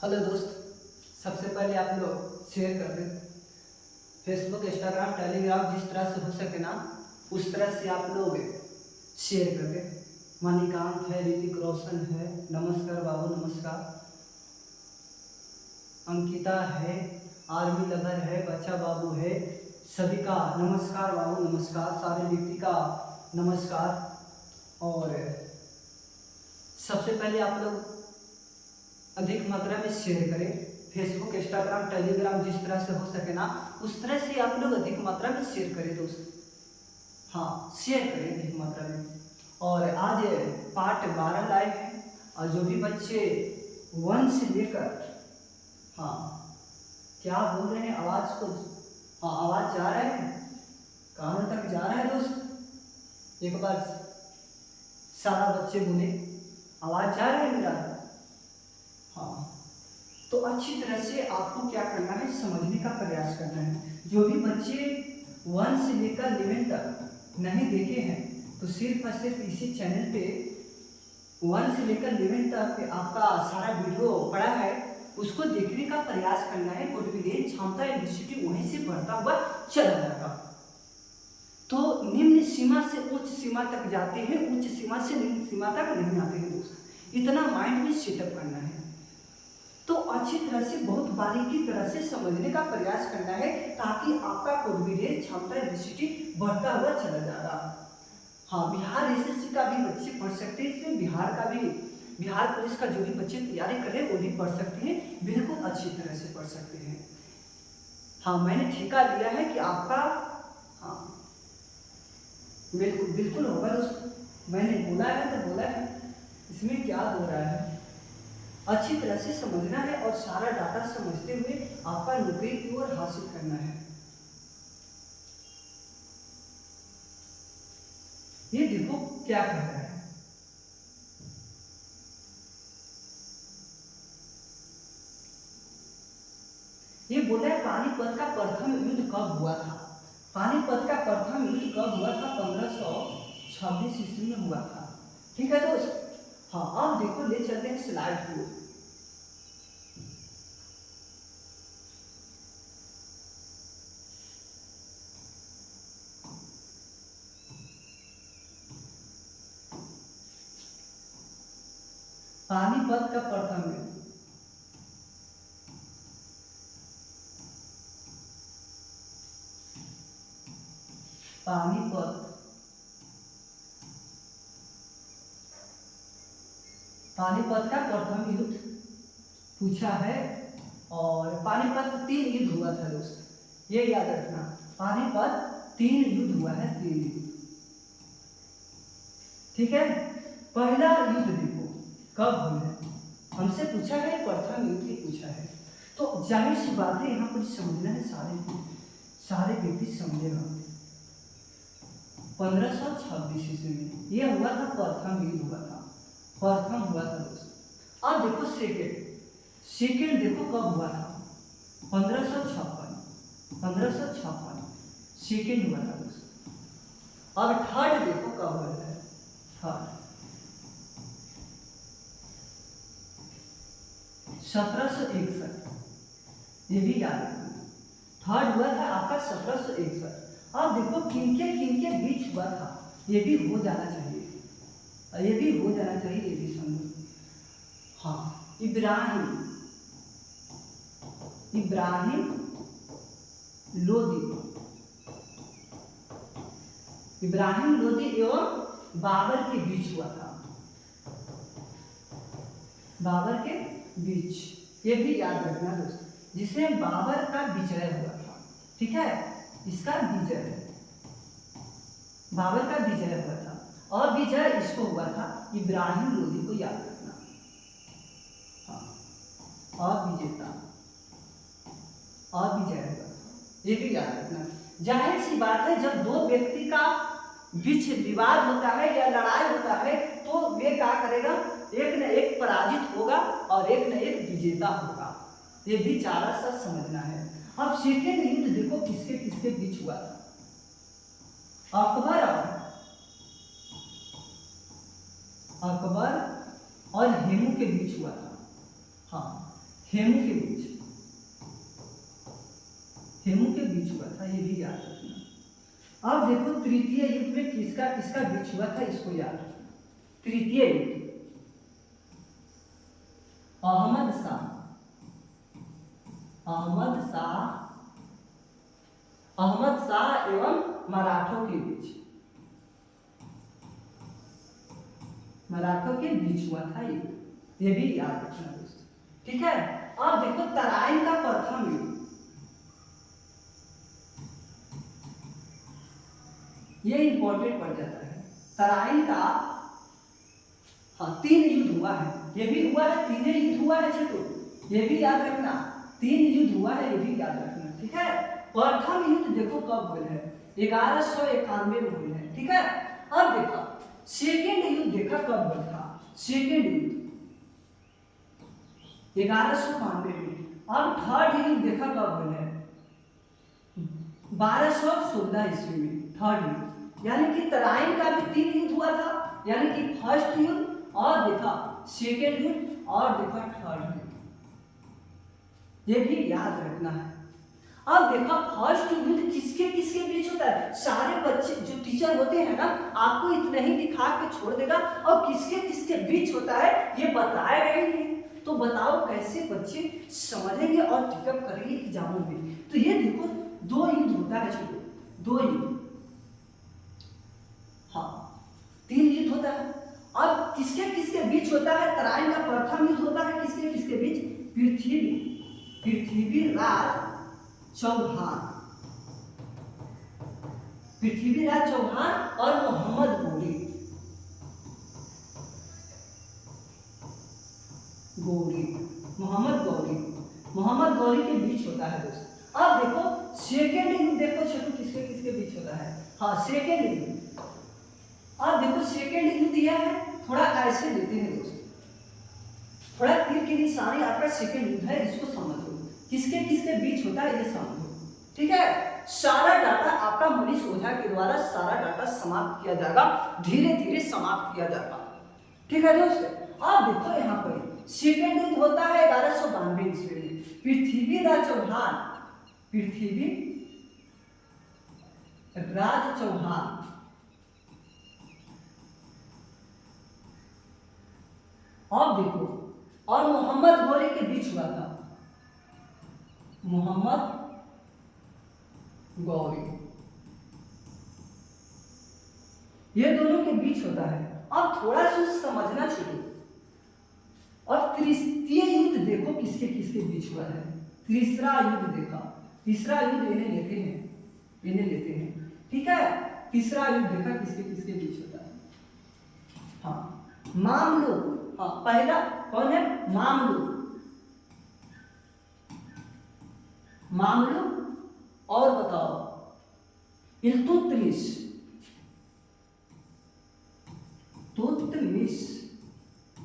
Hello दोस्त, सबसे पहले आप लोग शेयर कर दें। फेसबुक, इंस्टाग्राम, टेलीग्राम जिस तरह से हो सके ना उस तरह से आप लोग शेयर कर दें। मणिकांत है, ऋतिक रोशन है, नमस्कार बाबू नमस्कार, अंकिता है, आर्मी लवर है, बच्चा बाबू है, सभी का नमस्कार बाबू नमस्कार, सारे व्यक्ति का नमस्कार। और सबसे पहले आप लोग अधिक मात्रा में शेयर करें। फेसबुक, इंस्टाग्राम, टेलीग्राम जिस तरह से हो सके ना उस तरह से आप लोग अधिक मात्रा में शेयर करें दोस्त। हाँ, शेयर करें अधिक मात्रा में। और आज पार्ट 12 लाए हैं और जो भी बच्चे 1 से लेकर, हाँ क्या बोल रहे हैं आवाज़ को, हाँ आवाज़ जा रहा है, कहाँ तक जा रहा है दोस्त? एक बार सारा बच्चे बोले आवाज़ जा रहा है मेरा? हाँ, तो अच्छी तरह से आपको क्या करना है, समझने का प्रयास करना है। जो भी बच्चे 1 से लेकर 11 तक नहीं देखे हैं तो सिर्फ और सिर्फ इसी चैनल पे 1 से लेकर 11 तक आपका सारा वीडियो पड़ा है, उसको देखने का प्रयास करना है। कॉन्फिडेंस क्षमता यूनिवर्सिटी वहीं से बढ़ता हुआ चला जाएगा। तो निम्न सीमा से उच्च सीमा तक जाते हैं, उच्च सीमा से निम्न सीमा तक नहीं आते हैं दोस्त। इतना माइंड में सेटअप करना है। तो अच्छी तरह से बहुत बारीकी तरह से समझने का प्रयास करना है ताकि आपका कॉन्फिडेंस क्षमता यूनिवर्सिटी बढ़ता हुआ चला जाएगा। हाँ, बिहार एसएससी का भी बच्चे पढ़ सकते हैं, इसमें बिहार का भी, बिहार पुलिस का जो भी बच्चे तैयारी कर रहे हैं वो भी पढ़ सकते हैं, बिल्कुल अच्छी तरह से पढ़ सकते हैं। हाँ, मैंने ठेका लिया है कि आपका, हाँ बिल्कुल बिल्कुल होगा दोस्तों, मैंने बोला है तो बोला है, इसमें क्या हो रहा है। अच्छी तरह से समझना है और सारा डाटा समझते हुए आपका नौकरी की ओर हासिल करना है। ये देखो क्या कह रहा है, ये बोल रहा है पानीपत का प्रथम युद्ध कब हुआ था। पानीपत का प्रथम युद्ध कब हुआ था? 1526 ईस्वी में हुआ था। ठीक है दोस्त। हाँ, अब देखो ले चलते हैं स्लाइड को। पानीपत का प्रथम युद्ध, पानीपत, पानीपत का प्रथम युद्ध पूछा है। और पानीपत 3 युद्ध हुआ था दोस्त, ये याद रखना। पानीपत 3 युद्ध हुआ है, 3 युद्ध। ठीक है। पहला युद्ध देखो कब हुआ है, हमसे पूछा है, प्रथम युद्ध ही पूछा है। तो जाहिर सी बात है यहाँ पर समझना है, सारे व्यक्ति समझेगा। 1526 ईस्वी में यह हुआ था, प्रथम युद्ध हुआ था, प्रथम हुआ था दोस्त। अब देखो सेकेंड देखो कब हुआ था? 1556 सेकेंड हुआ था दोस्त। अब थर्ड देखो कब हुआ है? थर्ड 1761, ये भी याद रखना। थर्ड हुआ था आपका 1761। अब देखो किनके बीच हुआ था, ये भी हो जाना चाहिए, ये भी हो जाना चाहिए, ये भी समझो। हाँ, इब्राहिम लोदी एवं बाबर के बीच हुआ था, बाबर के बीच, ये भी याद रखना दोस्त, जिसे बाबर का विजय हुआ था। ठीक है, इसका विजय, बाबर का विजय हुआ था, और विजय इसको हुआ था, इब्राहिम लोदी को याद रखना। हाँ, अविजेता, अविजय हुआ, ये भी याद रखना। जाहिर सी बात है, जब दो व्यक्ति का बीच विवाद होता है या लड़ाई होता है तो वे क्या करेगा, एक न एक पराजित होगा और एक न एक विजेता होगा, ये भी चारा सा समझना है। अब सेकेंड युद्ध देखो किसके बीच हुआ था? अकबर और हेमू के बीच हुआ था। हाँ, हेमू के बीच, हेमू के बीच हुआ था, ये भी याद रखना। अब देखो तृतीय युद्ध में किसका किसका बीच हुआ था, इसको याद रखना। तृतीय युद्ध अहमद शाह एवं मराठों के बीच, मराठों के बीच हुआ था ये भी याद रखना दोस्तों, ठीक है। अब देखो तराइन का प्रथम युद्ध, ये इंपॉर्टेंट पड़ जाता है। तराइन का हाँ 3 युद्ध हुआ है, ये भी हुआ है, 3 युद्ध हुआ है छोटू, ये भी याद रखना। 3 युद्ध हुआ है, ये भी याद रखना, ठीक है। प्रथम युद्ध देखो कब हुए हैं, 1191 में हुए हैं, ठीक है। अब देखो सेकेंड युद्ध देखा कब हुआ था, सेकेंड युद्ध 1192 में। अब थर्ड युद्ध देखा कब हुआ है, 1216 ईस्वी में थर्ड युद्ध। यानी कि तराइन का भी 3 युद्ध हुआ था, यानी कि फर्स्ट युद्ध और देखा सेकेंड युद्ध और देखा थर्ड युद्ध, ये भी याद रखना है। अब देखा फर्स्ट युद्ध किसके किसके बीच होता है, सारे बच्चे जो टीचर होते हैं ना आपको इतना ही दिखा के छोड़ देगा, और किसके किसके बीच होता है ये बताएगा ही नहीं। तो बताओ कैसे बच्चे समझेंगे और टिकअप करेंगे एग्जामों में। तो ये देखो 2 युद्ध होता है छोटू, 2 युद्ध, हाँ 3 युद्ध होता है। अब किसके किसके बीच होता है, तराइन का प्रथम युद्ध होता है किसके किसके बीच, पृथ्वीराज चौहान, पृथ्वीराज चौहान और मोहम्मद मोहम्मद गौरी के बीच होता है दोस्तों। अब देखो सेकेंड युद्ध देखो छोटू किसके किसके बीच होता है, हाँ सेकेंड युद्ध। अब देखो सेकेंड युद्ध यह है, थोड़ा ऐसे लेते हैं दोस्तों, थोड़ा तीर की निशानी आपका सेकेंड युद्ध है, इसको समझो किसके किसके बीच होता है ये समझो, ठीक है। सारा डाटा आपका मनीष ओझा के द्वारा सारा डाटा समाप्त किया जाएगा, धीरे धीरे समाप्त किया जाएगा, ठीक है दोस्तों। अब देखो यहाँ पर सेकेंड युद्ध होता है 1192 ईस्वी में, पृथ्वीराज चौहान अब देखो और मोहम्मद गौरी के बीच हुआ था, मोहम्मद गौरी, ये दोनों के बीच होता है। अब थोड़ा सा समझना चाहिए। और तृतीय युद्ध देखो किसके किसके बीच हुआ है, तीसरा युद्ध देखा, तीसरा युद्ध इन्हें लेते हैं, ठीक है। तीसरा युद्ध देखा किसके किसके बीच होता है, हाँ मामलुक, हाँ पहला कौन है, मामलुक और बताओ इल्तुतमिश,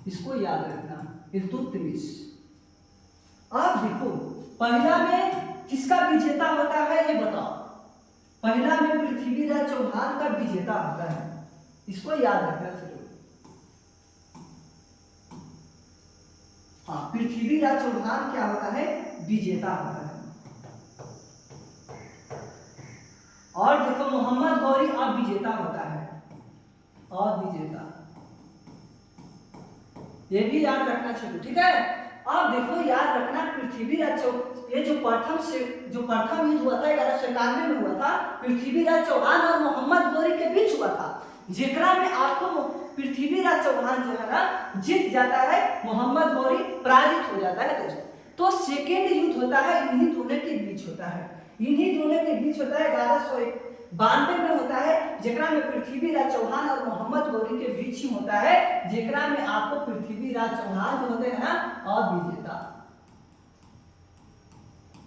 इसको याद रखना, इल्तुतमिश। अब देखो पहला में किसका विजेता होता है ये बताओ, पहला में पृथ्वीराज चौहान का विजेता होता है, इसको याद रखना चलो, हाँ पृथ्वीराज चौहान क्या होता है, विजेता होता है। और देखो मोहम्मद गौरी अब विजेता होता है, और विजेता, ये भी याद रखना चाहिए, ठीक है। अब देखो याद रखना पृथ्वीराज ये जो प्रथम युद्ध हुआ था 1191 में हुआ था, पृथ्वीराज चौहान और मोहम्मद गौरी के बीच हुआ था, जेकरा में आपको पृथ्वीराज चौहान जो है ना जीत जाता है, मोहम्मद गौरी पराजित हो जाता है दोस्तों। तो सेकेंड युद्ध होता है इन्हीं दोनों के बीच होता है, 1192 में होता है, जेकरा में पृथ्वीराज चौहान और मोहम्मद गौरी के बीच ही होता है, जेकरा में आपको पृथ्वीराज चौहान जो होते हैं ना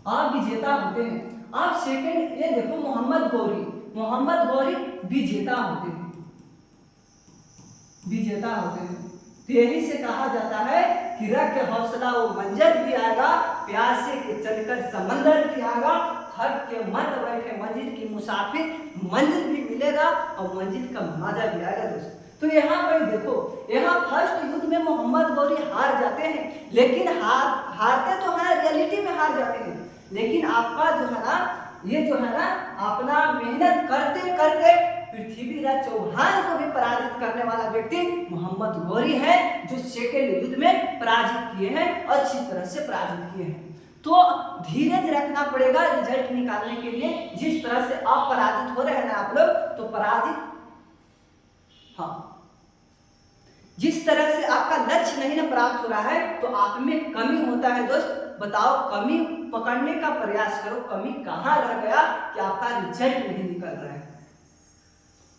अविजेता होते हैं। अब सेकेंड ये देखो मोहम्मद गौरी विजेता होते हैं, तो यही से कहा जाता है कि रख हौसला वो मंजर भी आएगा, प्यासे के चलकर समंदर भी आएगा, थक के मत बैठे मंजिल की मुसाफिर, मंजिल भी मिलेगा और मंजिल का मजा भी आएगा दोस्तों। तो यहाँ पर देखो, यहाँ फर्स्ट युद्ध युद्ध में मोहम्मद गौरी हार जाते हैं, लेकिन हारते तो हैं, रियलिटी में हार जाते हैं, लेकिन आपका जो है ना, ये जो है ना, अपना मेहनत करते करते पृथ्वीराज चौहान को भी पराजित करने वाला व्यक्ति मोहम्मद गौरी है, जो सेकेंड युद्ध में पराजित किए हैं, अच्छी तरह से पराजित किए हैं। तो धीरज रखना पड़ेगा रिजल्ट निकालने के लिए। जिस तरह से आप पराजित हो रहे हैं ना आप लोग, तो पराजित, हाँ, जिस तरह से आपका लक्ष्य नहीं ना प्राप्त हो रहा है, तो आप में कमी होता है दोस्त। बताओ, कमी पकड़ने का प्रयास करो, कमी कहाँ रह गया कि आपका रिजल्ट नहीं निकल रहा है,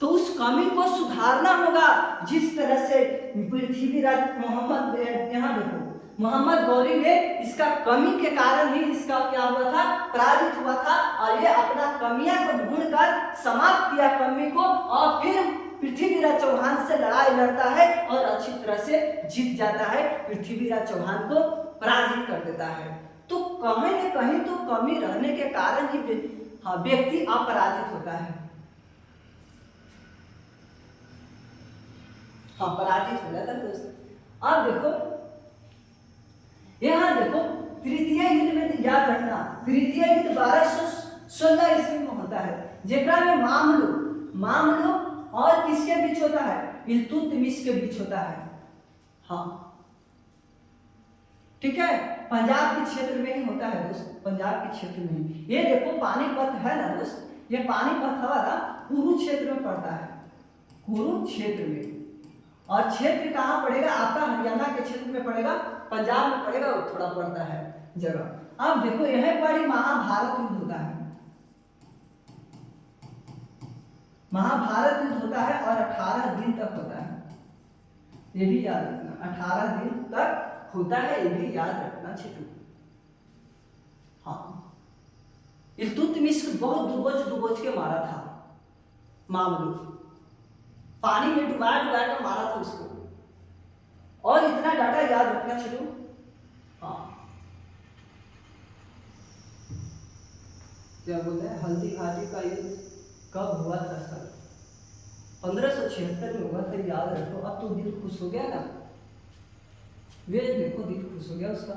तो उस कमी को सुधारना होगा। जिस तरह से पृथ्वीराज मोहम्मद, यहाँ देखो, मोहम्मद गौरी ने इसका कमी के कारण ही इसका क्या हुआ था, पराजित हुआ था, और ये अपना कमियां को ढूंढकर समाप्त किया कमी को, और फिर पृथ्वीराज चौहान से लड़ाई लड़ता है और अच्छी तरह से जीत जाता है, पृथ्वीराज चौहान को पराजित कर देता है। तो कहीं न कहीं तो कमी रहने के कारण ही व्यक्ति अपराजित होता है, हाँ, पराजित हो जाता है दोस्त। अब देखो, यहाँ देखो, तृतीय युद्ध में याद रखना, तृतीय युद्ध 1216 ईस्वी में होता है, जेकरा में मामलुक और किसके बीच होता है, इल्तुतमिश के बीच होता है, हाँ, ठीक है, पंजाब के क्षेत्र में ही होता है दोस्त, पंजाब के क्षेत्र में ही। ये देखो पानीपत है ना दोस्त, ये पानीपत हमारा कुरुक्षेत्र में पड़ता है, कुरुक्षेत्र में, और क्षेत्र कहाँ पड़ेगा, आपका हरियाणा के क्षेत्र में पड़ेगा, पंजाब में पड़ेगा, वो थोड़ा पड़ता है जगह। अब देखो, यह बड़ी महाभारत युद्ध होता है, महाभारत युद्ध होता है, और 18 दिन तक होता है, ये भी याद रखना, 18 दिन तक होता है, ये भी याद रखना छिटू, हाँ। इल्तुतमिश बहुत डुबोच के मारा था मामलुक, पानी में डुबा कर मारा था उसको, और इतना डाटा याद रखना छिटू, हाँ। क्या बोलते हैं, हल्दी घाटी का युद्ध कब हुआ था सर, 1576 में हुआ था, याद रखो। अब तो दिल खुश हो गया ना, वे देखो दिल खुश हो गया उसका।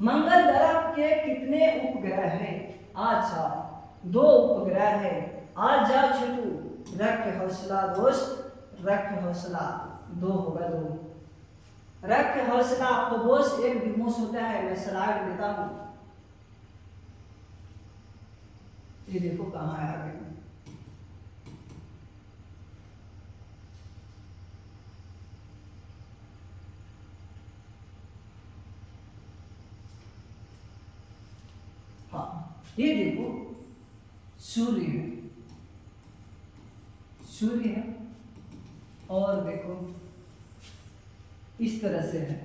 मंगल ग्रह के कितने उपग्रह हैं, अच्छा 2 उपग्रह है। आज जाओ छोटू, रख हौसला दोस्त, रख हौसला, 2 होगा 2, रख हौसला खबोस, एक डिमोस होता है, मैं स्लाइड देता हूं, ये देखो कहाँ है आगे, हाँ, ये देखो सूर्य है, सूर्य है, और देखो इस तरह से है।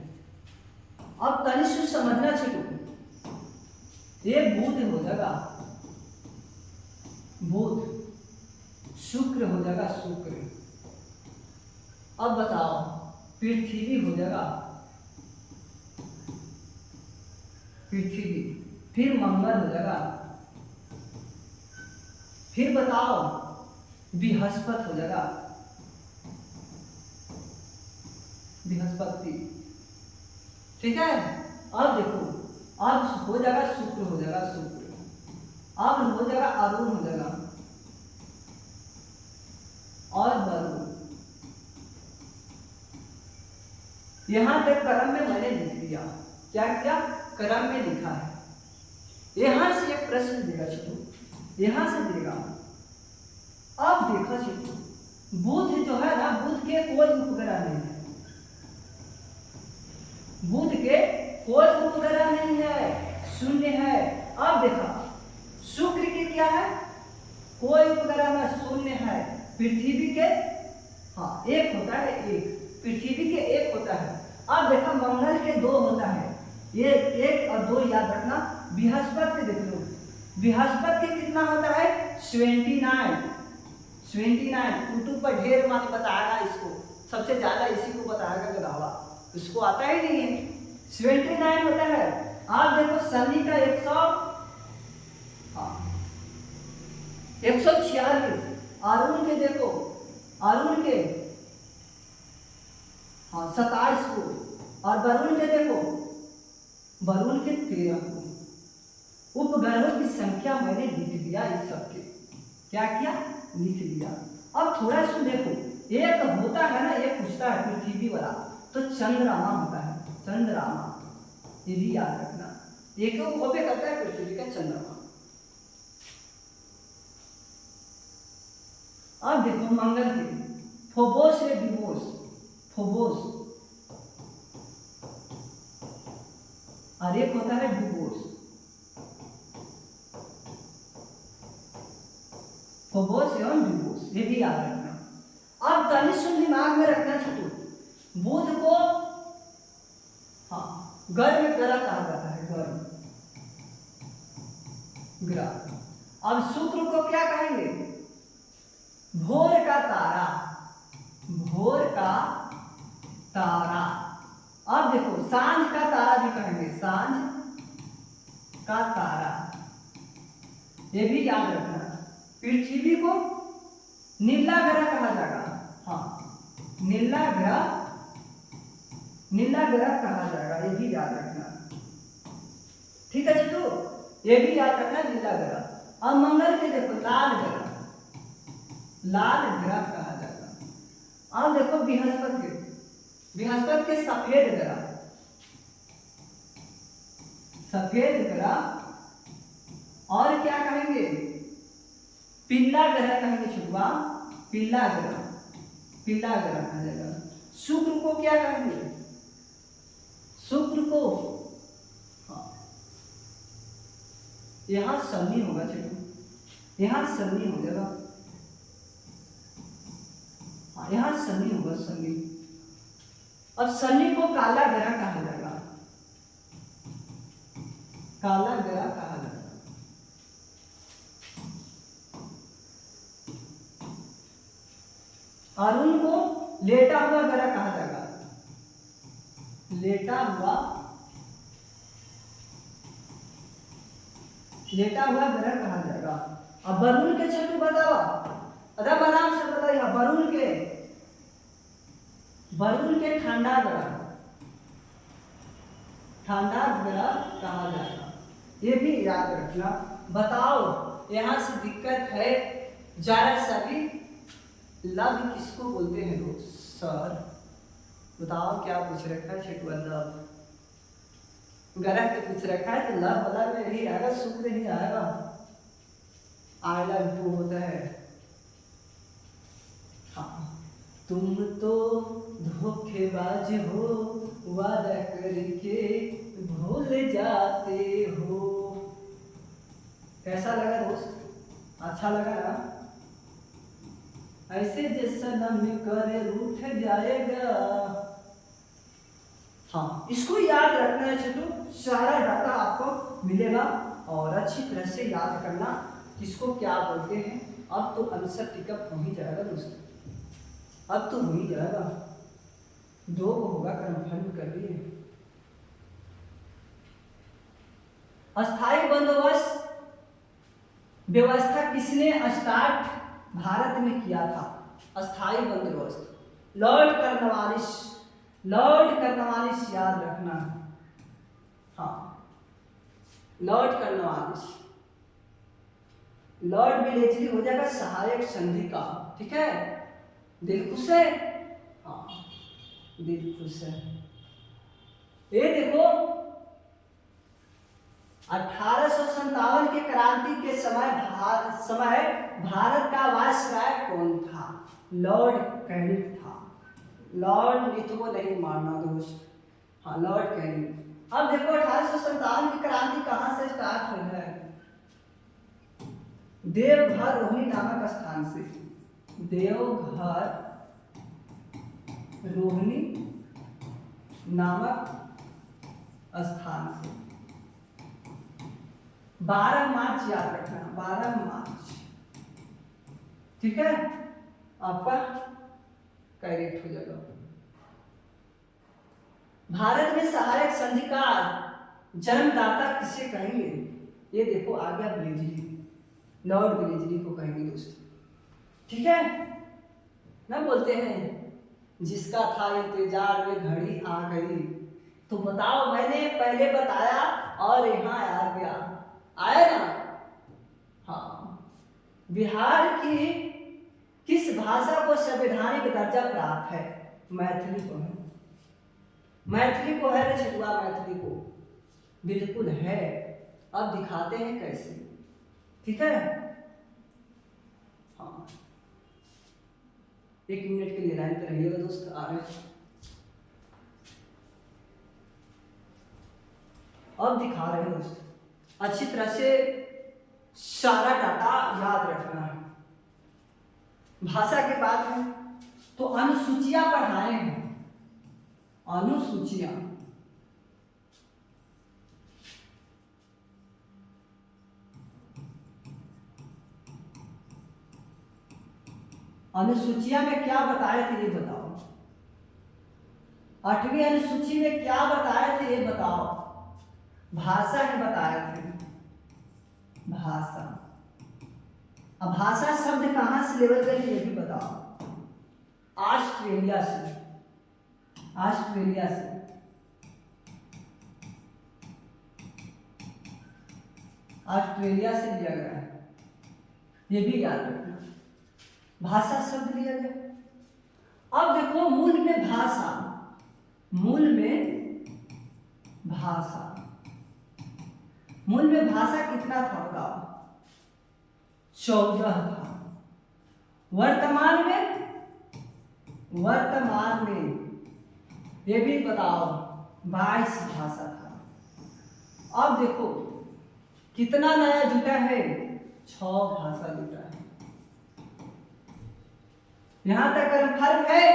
अब तनिष्क समझना चाहिए, ये बुध हो जाएगा, बुध, शुक्र हो जाएगा, शुक्र। अब बताओ, पृथ्वी हो जाएगा, पृथ्वी, फिर मंगल हो जाएगा, फिर बताओ बृहस्पति हो जाएगा, बृहस्पति, ठीक है। अब देखो, अब हो जाएगा शुक्र, हो जाएगा शुक्र, अब हो जाएगा अरुण, हो जाएगा, और वरुण। यहां तक क्रम में मैंने लिख दिया, क्या किया, क्रम में लिखा है। यहां से एक प्रश्न देगा चित्तू, यहां से देगा। अब देखा चित्तू, बुध जो है ना, बुध के कोई उपग्रह नहीं है, बुध के कोई उपग्रह नहीं है, शून्य है। अब देखा, शुक्र के क्या है, कोई उपग्रह में शून्य है, पृथ्वी के, हाँ, 1 होता है, 1, पृथ्वी के 1 होता है। अब देखा, मंगल के 2 होता है, ये 1 और 2 याद रखना। बृहस्पति के देख लो, बृहस्पति के कितना होता है, 29, यूट्यूब पर ढेर माने बताएगा, इसको सबसे ज्यादा इसी को बताएगा गधावा, इसको आता ही नहीं है, 79 होता है। आप देखो शनि का 100, हाँ 146, अरुण के देखो, अरुण के, हाँ 27 को। और वरुण के देखो, वरुण के 13 को। उपग्रहों की संख्या मैंने लिख दिया इस सबके। क्या किया? लिख दिया। अब थोड़ा सुन देखो, एक होता है ना, एक पूछता है पृथ्वी वाला, तो चंद्रमा होता है, चंद्रमा, ये भी याद रखना। एक होपे करता है पृथ्वी का चंद्रमा। अब देखो मंगल के फोबोस या डिवोस, फोबोस, और एक होता है डिवोस। फोबोस एवं डिवोस, ये भी याद रखना। अब तनिष्ठ दिमाग में रखना छोटू, बुध को हाँ गर्म ग्रह कहा जाता है, गर्म ग्रह। अब शुक्र को क्या कहेंगे? भोर का तारा, भोर का तारा। अब देखो सांझ का तारा भी कहेंगे, सांझ का तारा, ये भी याद रखना। पृथ्वी को नीला ग्रह कहा जाएगा, हाँ नीला ग्रह, नीला ग्रह कहा जाएगा, ये भी याद रखना। ठीक है तो ये भी याद रखना, नीला ग्रह। अब मंगल के देखो लाल ग्रह, लाल ग्रह कहा जाएगा। अब देखो बृहस्पति के, बृहस्पति के सफेद ग्रह, सफेद ग्रह। और क्या कहेंगे? पीला ग्रह कहेंगे छुटवा, पीला ग्रह, पीला ग्रह कहा जाएगा। शुक्र को क्या कहेंगे? शुक्र को हाँ यहां शनि होगा चलो, यहां शनि हो जाएगा, हाँ यहां शनि होगा, शनि। अब शनि को काला ग्रह कहा जाएगा, काला ग्रह कहा जाएगा। अरुण को लेटा हुआ ग्रह कहा जाएगा, लेटा हुआ, लेटा हुआ ग्रह कहा जाएगा। अब वरुण के छठू बताओ, अदब आराम से बताइए। वरुण के, वरुण के ठंडा ग्रह, ठंडा ग्रह कहा जाएगा, ये भी याद रखना। बताओ यहां से दिक्कत है जरा सा भी, लव किसको बोलते हैं लोग? सर बताओ क्या पूछ रखा है छठुआ? लव ग्रह के पूछ रखा है, तो लव वाला में ही आएगा, शुक्र ही आएगा। आई लव यू होता है। हाँ तुम तो धोखेबाज हो, वादा करके भूल जाते हो। कैसा लगा दोस्त? अच्छा लगा ना? ऐसे जैसा नम करे रूठ जाएगा। हाँ इसको याद रखना है छोटू, सारा डाटा आपको मिलेगा और अच्छी तरह से याद करना किसको क्या बोलते हैं। अब तो आंसर टिकअप हो ही जाएगा दोस्तों, अब तो हो ही जाएगा, 2 होगा कन्फर्म कर दिए। अस्थायी बंदोबस्त व्यवस्था किसने स्टार्ट भारत में किया था? अस्थायी बंदोबस्त लॉर्ड कर्नवालिस, लॉर्ड कर्नवालिस याद रखना। हाँ लॉर्ड कर्नवालिस, लॉर्ड विलेजली हो जाएगा सहायक संधि का। ठीक है, दिल खुश है? हाँ दिल खुश है। ये देखो 1857 के क्रांति के समय भारत का वायसराय कौन था? लॉर्ड कैनिंग था। लॉर्ड लिथो नहीं मारना दोस्त, हाँ लॉर्ड कैनिंग। अब देखो 1857 की क्रांति कहां से स्टार्ट हुई है? देवघर रोहिणी नामक स्थान से, देवघर रोहिणी नामक स्थान से। 12 मार्च याद रखना, 12 मार्च। ठीक है, आपका करेक्ट हो जाएगा। भारत में सहायक संधि का जन्मदाता किसे कहेंगे? ये देखो आ गया ब्लेजली, लॉर्ड ब्लेजली को कहेंगे दोस्तों। ठीक है ना, बोलते हैं जिसका था इंतजार में घड़ी आ गई। तो बताओ, मैंने पहले बताया और यहाँ आ गया, आया ना। हाँ, बिहार की किस भाषा को संवैधानिक दर्जा प्राप्त है? मैथिली को है। मैथिली को है रे छुआ, मैथिली को बिल्कुल है। अब दिखाते हैं कैसे, ठीक है। हाँ, 1 मिनट के लिए लाइन पे रहिएगा दोस्त, आ रहे हैं। अब दिखा रहे हैं दोस्त, अच्छी तरह से सारा डाटा याद रखना है। भाषा की बात है तो अनुसूचियां पढ़ाए हैं, अनुसूचियां। अनुसूचिया में क्या बताए थे ये बताओ। 8वीं अनुसूची में क्या बताए थे ये बताओ। भाषा में बताए थे, भाषा। अब भाषा शब्द कहां से लेवल करें ये भी बताओ। ऑस्ट्रेलिया से, ऑस्ट्रेलिया से। ऑस्ट्रेलिया से लिया गया है, ये भी याद रखना। भाषा शब्द लिया गया। अब देखो मूल में भाषा, मूल में भाषा, मूल में भाषा कितना था बताओ। 14 था। वर्तमान में, वर्तमान में ये भी बताओ 22 भाषा था। अब देखो कितना नया जुटा है, 6 भाषा जुटा है। यहां तक कन्फर्म है।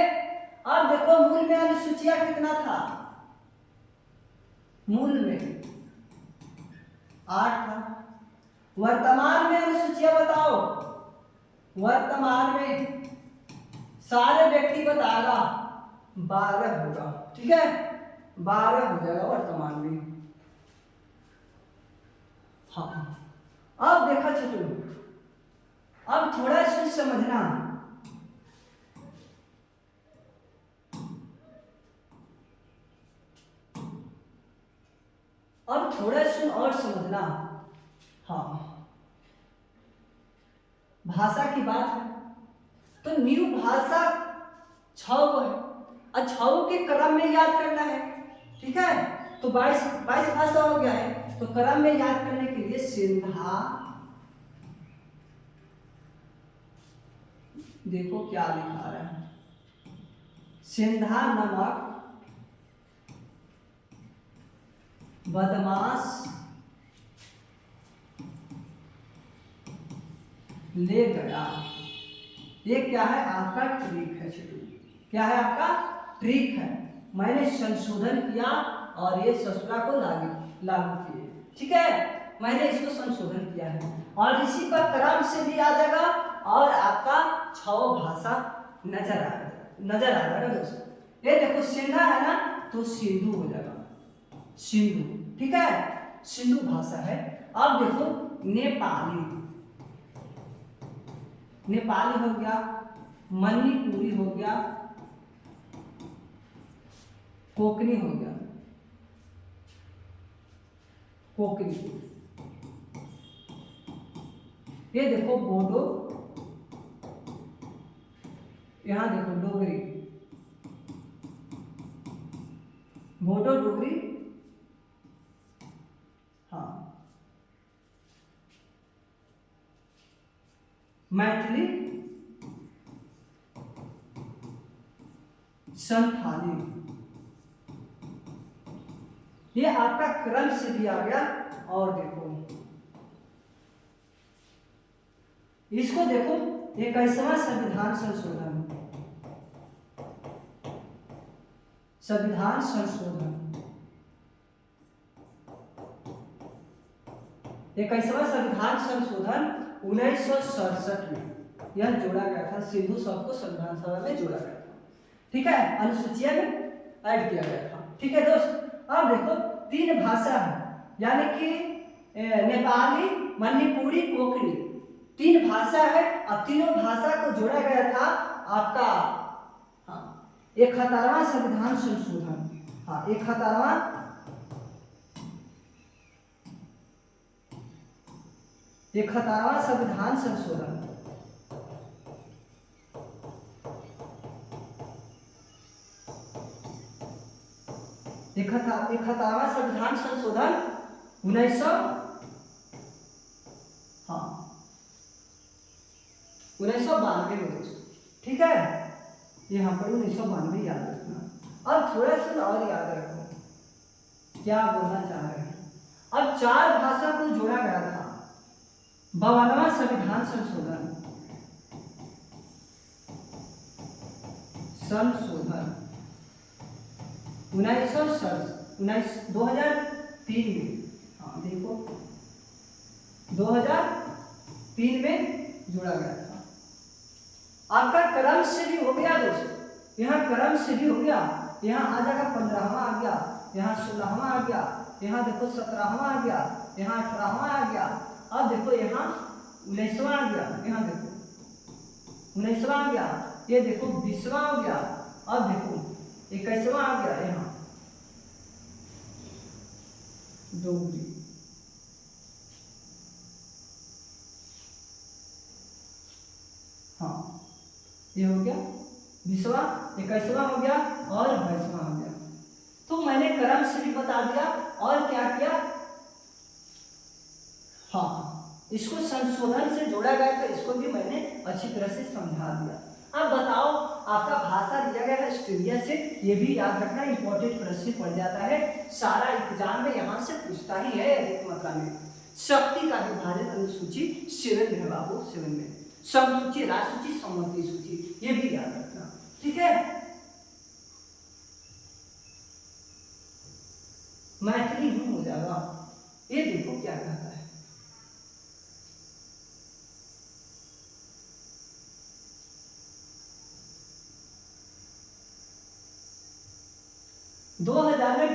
अब देखो मूल में अनुसूचिया कितना था, मूल में 8 था। वर्तमान में अनुसूचिया बताओ, वर्तमान में सारे व्यक्ति बताएगा 12 होगा, ठीक है, 12 हो जाएगा वर्तमान में। हाँ, अब देखा छोटू, अब थोड़ा सा समझना। अब थोड़ा सुन और समझना। हाँ, भाषा की बात है तो न्यू भाषा 6 है और 6 के क्रम में याद करना है, ठीक है। तो 22 भाषा हो गया है, तो क्रम में याद करने के लिए सिंधा, देखो क्या लिखा रहा है, सिंधा नमक बदमाश ले गया। ये क्या है, आपका ट्रिक है छोटू, क्या है आपका ट्रिक है। मैंने संशोधन किया और ये ससुरा को लागू किए, ठीक है। मैंने इसको संशोधन किया है और इसी पर क्रम से भी आ जाएगा और आपका 6 भाषा नजर आ जाएगा दोस्तों। ये देखो सिंधा है ना, तो सिंधु हो जाएगा, सिंधु, ठीक है, सिंधु भाषा है। अब देखो नेपाली, नेपाली हो गया, मणिपुरी हो गया, कोकनी हो गया, कोकनी। ये देखो बोडो, यहां देखो डोगरी, बोडो डोगरी, हाँ, मैथिली, संथाली। ये आपका क्रम से भी आ गया। और देखो इसको देखो, ये कैसा संविधान संशोधन, संविधान संशोधन, ये कैसा संविधान संशोधन 1967 में यह जोड़ा गया था। सिंधु शब्द को संविधान सभा में जोड़ा गया था, ठीक है, अनुसूचिया में ऐड किया गया था, ठीक है दोस्त। अब देखो 3 भाषा है, यानी कि नेपाली, मणिपुरी, कोंकणी, 3 भाषा है और तीनों भाषा को जोड़ा गया था आपका, हाँ, 71वां संविधान संशोधन, हाँ 71वां संविधान संशोधन, 71वां संविधान संशोधन 1992 में दोस्तों, ठीक है, यहाँ पर 1992 याद रखना। अब थोड़ा सा और याद रखो क्या बोलना चाह रहे हैं। अब 4 भाषा को जोड़ा गया था। 52वां संविधान संशोधन 2003 में, हाँ देखो 2003 में जोड़ा गया था। आपका क्रम से भी हो गया दोस्तों, यहाँ क्रम से भी हो गया, यहाँ आ जाएगा 15वां आ गया, यहाँ 16वां आ गया, यहाँ देखो 17वां आ गया, यहाँ 18वां आ गया, अब देखो यहाँ 19वां आ गया, यहाँ देखो 19वां आ गया, ये देखो 20वां हो गया, अब देखो 21वां आ गया, यहाँ डोगरी, हाँ ये हो गया 20वां, 21वां हो गया और 22वां हो गया। तो मैंने क्रम से भी बता दिया और क्या किया, हाँ इसको संशोधन से जोड़ा गया था, इसको भी मैंने अच्छी तरह से समझा दिया। अब बताओ, आपका भाषा दिया गया है ऑस्ट्रेलिया से, ये भी याद रखना, इंपॉर्टेंट प्रश्न पड़ जाता है, सारा एग्जाम में यहाँ से पूछता ही है अधिक मात्रा में। शक्ति का विभाजन अनुसूची 7 में है बाबू, 7 में समसूची, राजसूची, समवर्ती सूची, ये भी याद रखना, ठीक है। मैथिली हो जाएगा, ये देखो क्या कहता है, दो 2000 में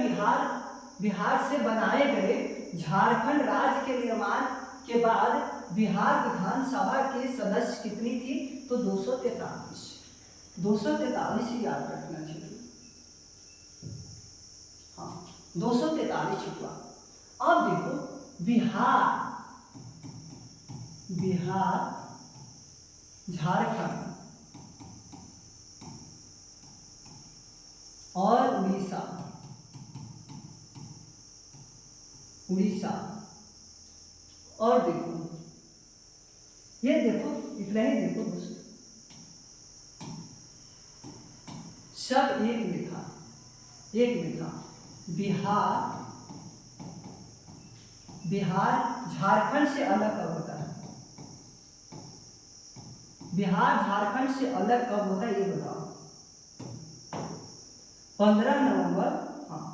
बिहार से बनाए गए झारखंड राज्य के निर्माण के बाद बिहार विधानसभा के सदस्य कितनी थी, तो 243, 243 याद रखना चाहिए, हाँ 243 हुआ। अब देखो बिहार झारखंड और उड़ीसा और देखो, ये देखो इतना ही देखो दोस्तों, सब एक में था, बिहार झारखंड से अलग कब होता है, बिहार झारखंड से अलग कब होता है ये बताओ। 15 नवंबर, हाँ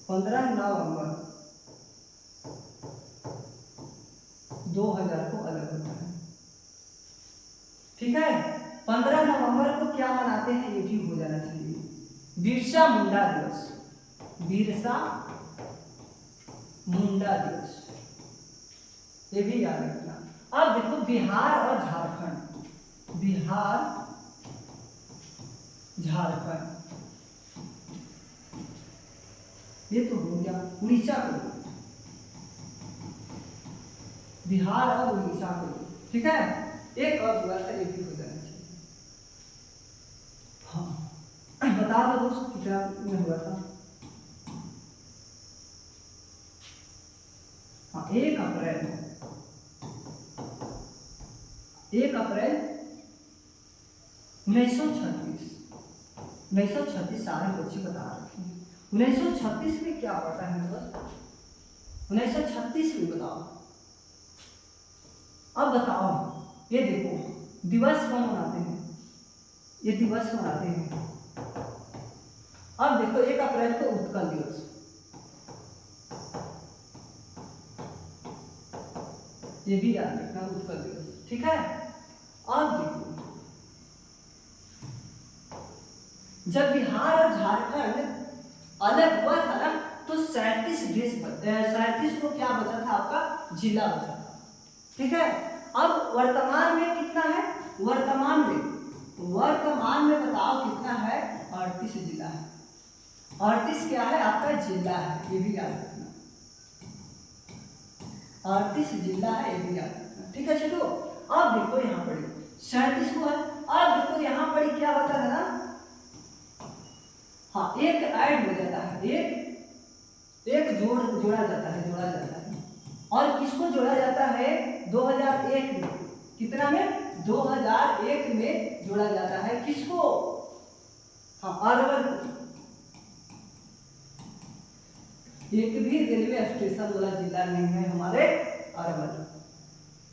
15 नवंबर 2000 को अलग होता है, ठीक है। 15 नवंबर को क्या मनाते हैं, ये भी हो जाना चाहिए, बिरसा मुंडा दिवस, बिरसा मुंडा दिवस, ये भी याद रखना। अब देखो बिहार और झारखंड, बिहार झारखंड, ये तो हो गया। उड़ीसा को, बिहार और उड़ीसा को, ठीक है। एक और हुआ था, ये भी हो जाना चाहिए, हाँ बता दो दोस्त कितना में हुआ था, हाँ 1 अप्रैल 1936 सारे बच्चे बता रखे हैं। 1936 में क्या पढ़ता है बस, 1936 में बताओ। अब बताओ, ये देखो दिवस कब मनाते हैं, ये दिवस मनाते हैं। अब देखो 1 अप्रैल को उत्कल दिवस, ये भी याद रखना, उत्कल दिवस, ठीक है। अब देखो जब बिहार और झारखंड अलग हुआ था ना, तो 37 को क्या बचा था, आपका जिला बचा था, ठीक है। अब वर्तमान में कितना है, वर्तमान में वर्तमान में बताओ कितना है? 38 जिला है। 38 क्या है? आपका जिला है, ये भी याद रखना। 38 जिला है, ये भी याद रखना। ठीक है चलो, अब देखो यहाँ पढ़ी 37 को है। अब देखो यहाँ पढ़ी क्या होता है ना, हाँ एक ऐड हो जाता है, एक जोड़ा जाता है। और किसको जोड़ा जाता है? 2001 में। कितना में? 2001 में जोड़ा जाता है। किसको? हाँ अरवल को। एक भी रेलवे स्टेशन वाला जिला नहीं है हमारे अरवल,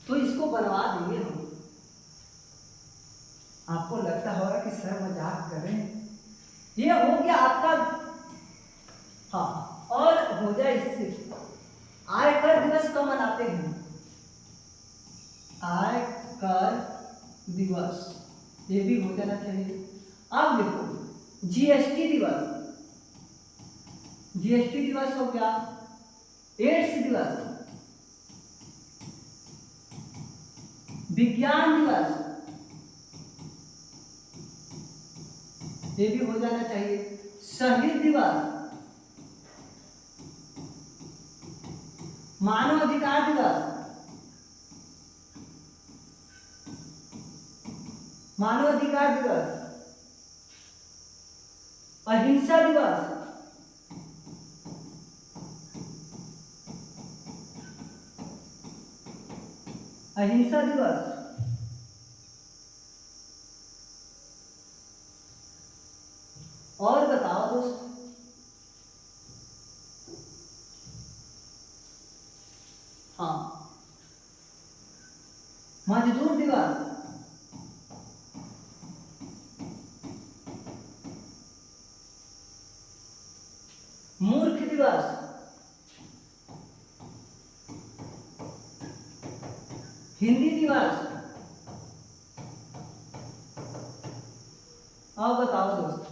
तो इसको बनवा देंगे हम। आपको लगता होगा कि सर मजाक करें, ये हो गया आपका। हाँ और हो जाए इससे, आयकर दिवस कब मनाते हैं? आयकर दिवस, ये भी हो जाना चाहिए। अब देखो जीएसटी दिवस, जीएसटी दिवस हो गया। एड्स दिवस, विज्ञान दिवस, ये भी हो जाना चाहिए। शहीद दिवस, मानव अधिकार दिवस, मानव अधिकार दिवस, अहिंसा दिवस, अहिंसा दिवस, और बताओ दोस्त, हाँ मजदूर दिवस, मूर्ख दिवस, हिंदी दिवस। अब बताओ दोस्त,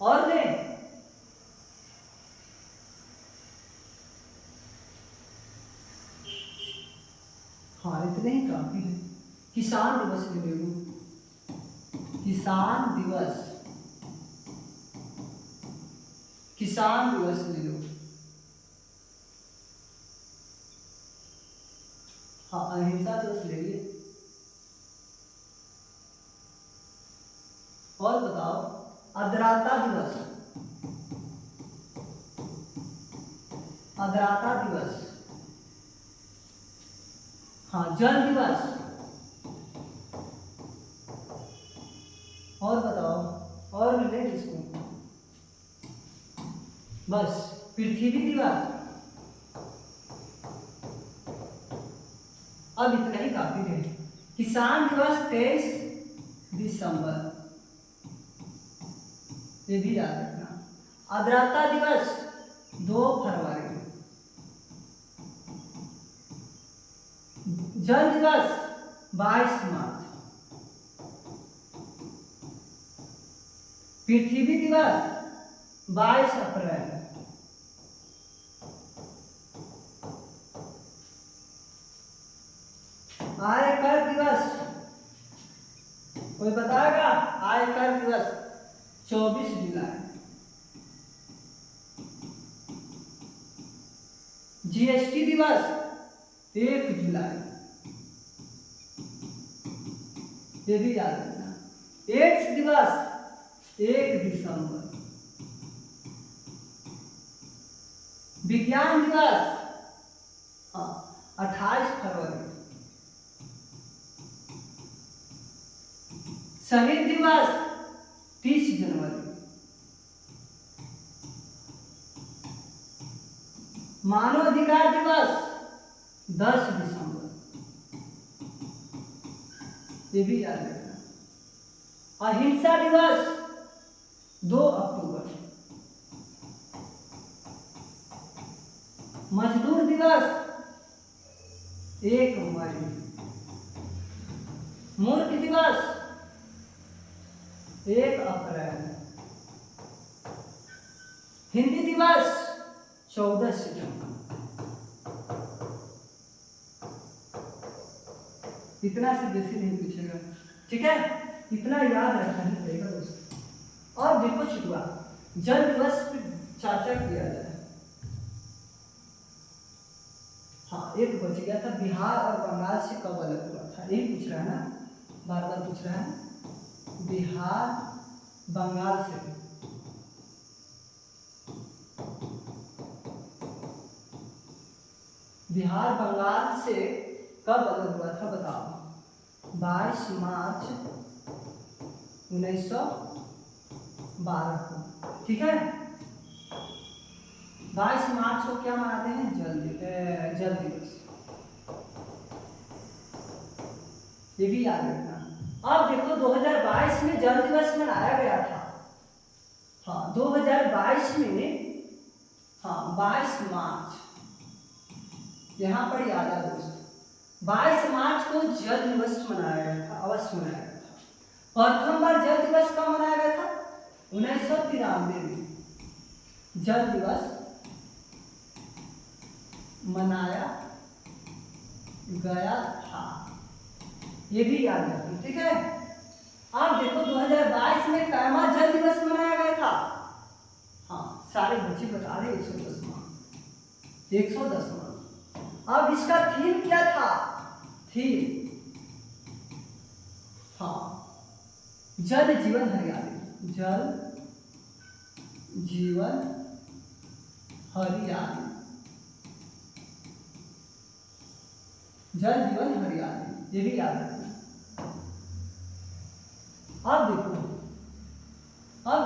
और ले हाँ इतने ही काफी है। किसान दिवस ले लो, किसान दिवस, किसान दिवस ले लो। हाँ अहिंसा दिवस ले लिए। और बताओ आर्द्रता दिवस, आर्द्रता दिवस, हाँ जल दिवस। और बताओ और मिले इसको, बस पृथ्वी दिवस। अब इतना ही काफी है। किसान दिवस 23 दिसंबर, ये भी याद रखना। आर्द्रता दिवस 2 फरवरी, जल दिवस 22 मार्च, पृथ्वी दिवस 22 अप्रैल, आयकर दिवस कोई बताएगा? आयकर दिवस 24 जुलाई, जीएसटी दिवस 1 जुलाई, ये भी याद रखना। एड्स दिवस 1 दिसंबर, विज्ञान दिवस 28 फरवरी, शहीद दिवस 30 जनवरी, मानव अधिकार दिवस 10 दिसंबर, ये भी याद रखना। अहिंसा दिवस 2 अक्टूबर, मजदूर दिवस 1 मई, मूर्ख दिवस 1 अप्रैल, हिंदी दिवस 14 सितंबर। इतना से बेसी नहीं पूछेगा। ठीक है, इतना याद रखना ही पड़ेगा दोस्तों। और देखो छुटुआ, जल दिवस पे चर्चा किया जाए। हाँ, एक बच गया था, बिहार और बंगाल से कब अलग हुआ था, यही पूछ रहा है ना, बार बार पूछ रहा है। बिहार बंगाल से बिहार बंगाल से कब अलग हुआ था बताओ। 22 मार्च 1912 को, ठीक है। 22 मार्च को क्या मनाते हैं, जल दिवस, ये भी याद रखना। अब देखो 2022 में जल दिवस मनाया गया था। हाँ 2022 में, हाँ 22 मार्च, यहाँ पर याद है दोस्तों, 22 मार्च को जल दिवस मनाया गया था, अवश्य मनाया गया था। प्रथम बार जल दिवस कब मनाया गया था, 1993 में जल दिवस मनाया गया था, ये भी याद रखना, ठीक है। अब देखो 2022 में कैमा जल दिवस मनाया गया था। हाँ सारे बच्चे बता रहे 110 मार्च, 110 मार्च। अब इसका थीम क्या था, थीम, हाँ जल जीवन हरियाली, जल जीवन हरियाली, जल जीवन हरियाली, ये भी याद रखना। अब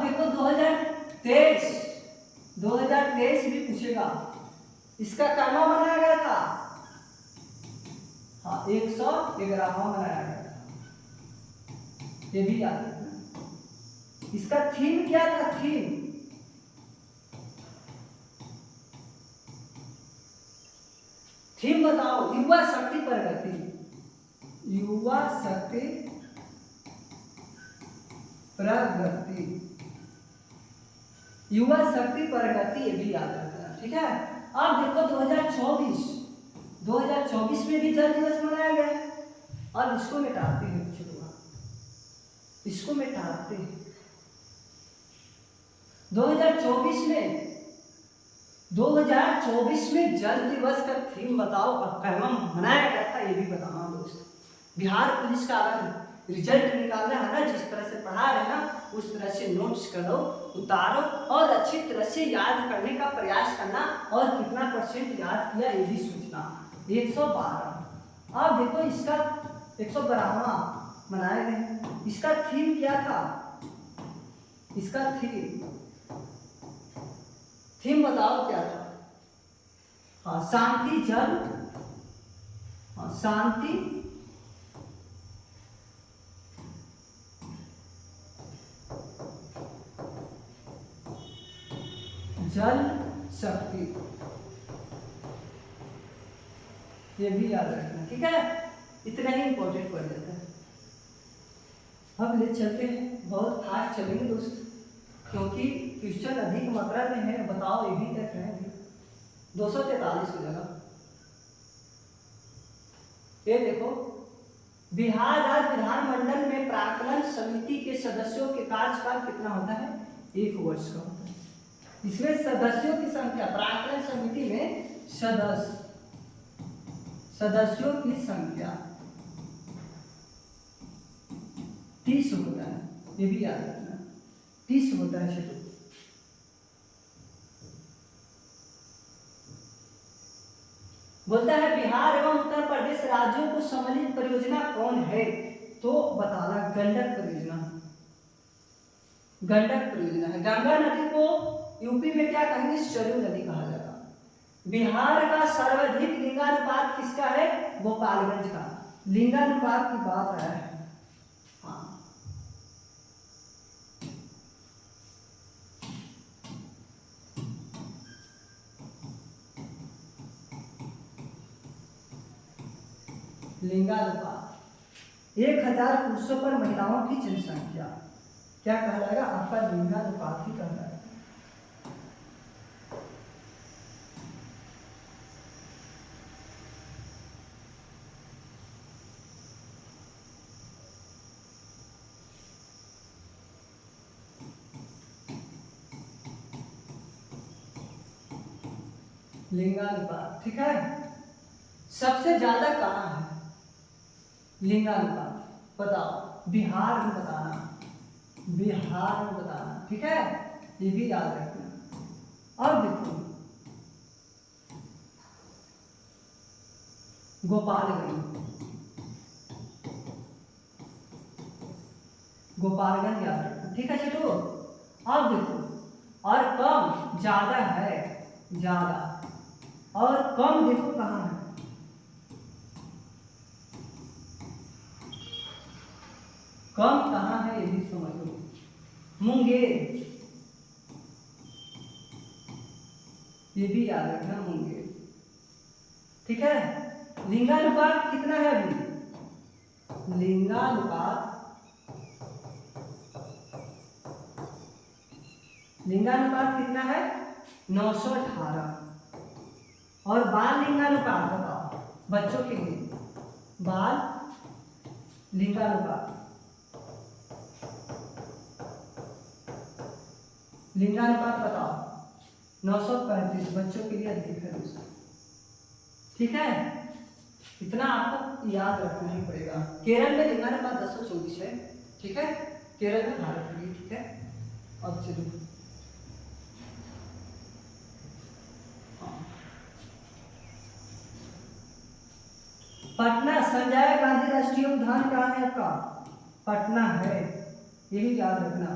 देखो 2023 भी पूछेगा, इसका कैमा मनाया गया था, हाँ 111वां मनाया गया था, ये भी याद रखना। इसका थीम क्या था, थीम बताओ, युवा शक्ति प्रगति, युवा शक्ति प्रगति, युवा शक्ति प्रगति, ये भी याद रखना, ठीक है। अब देखो 2024 में भी जल दिवस मनाया गया है। अब इसको मिटाते हैं, इसको मिटाते हैं। 2024 में जल दिवस का थीम बताओ और कैमा मनाया गया था, ये भी बताना दोस्तों। बिहार पुलिस का अगर रिजल्ट निकाल रहा है ना, जिस तरह से पढ़ा रहे ना, उस तरह से नोट्स करो, उतारो और अच्छी तरह से याद करने का प्रयास करना, और कितना % याद किया ये भी सोचना। 112। अब देखो इसका 112वां मनाए गए, इसका थीम क्या था, इसका थीम बताओ क्या था। हाँ शांति जल, हाँ शांति जल शक्ति, ये भी याद रखना, ठीक है। इतना ही इंपॉर्टेंट पड़ जाता है। अब ले चलते हैं, बहुत फास्ट चलेंगे दोस्त, क्योंकि क्वेश्चन अधिक मात्रा में है। बताओ ये भी तक है, 243 हो जाएगा। ये देखो, बिहार राज्य विधानमंडल में प्राक्कलन समिति के सदस्यों के कार्यकाल कितना होता है, 1 वर्ष का होता है। इसमें सदस्यों की संख्या, प्राक्कलन समिति में सदस्यों की संख्या 30 होता है, ये भी याद रखना, 30 होता है। चलो बोलता है बिहार एवं उत्तर प्रदेश राज्यों को सम्मिलित परियोजना कौन है, तो बताना गंडक परियोजना, गंडक परियोजना है। गंगा नदी को यूपी में क्या कहेंगे, सरयू नदी कहा जाएगा। बिहार का सर्वाधिक लिंगानुपात किसका है, गोपालगंज का। लिंगानुपात की बात है, हाँ लिंगानुपात 1000 पुरुषों पर महिलाओं की जनसंख्या क्या कहलाएगा, आपका लिंगानुपात ही कहलाएगा। लिंगानुपात, ठीक है। सबसे ज्यादा कहाँ है लिंगानुपात, बताओ। बिहार में बताना, बिहार में बताना, ठीक है, ये भी याद रखना। अब देखो गोपालगंज, गोपालगंज याद रखना, ठीक है छोटू। अब देखो, और कम ज्यादा है, ज्यादा और कम देखो कहाँ है, कम कहाँ है ये भी समझ लो। मुंगेर, ये भी याद रखना, मुंगेर, ठीक है। लिंगानुपात कितना है अभी, लिंगानुपात, लिंगानुपात कितना है 918। और बाल लिंगानुपात बताओ बच्चों के लिए, बाल लिंगानुपात, लिंगानुपात बताओ 935, बच्चों के लिए अधिक है दूसरा, ठीक है। इतना आपको याद रखना ही पड़ेगा। केरल में लिंगानुपात 1024 है, ठीक है, केरल में भारत के लिए, ठीक है। अब चलो पटना, संजय गांधी राष्ट्रीय उद्यान कहाँ है आपका, पटना है, यही याद रखना।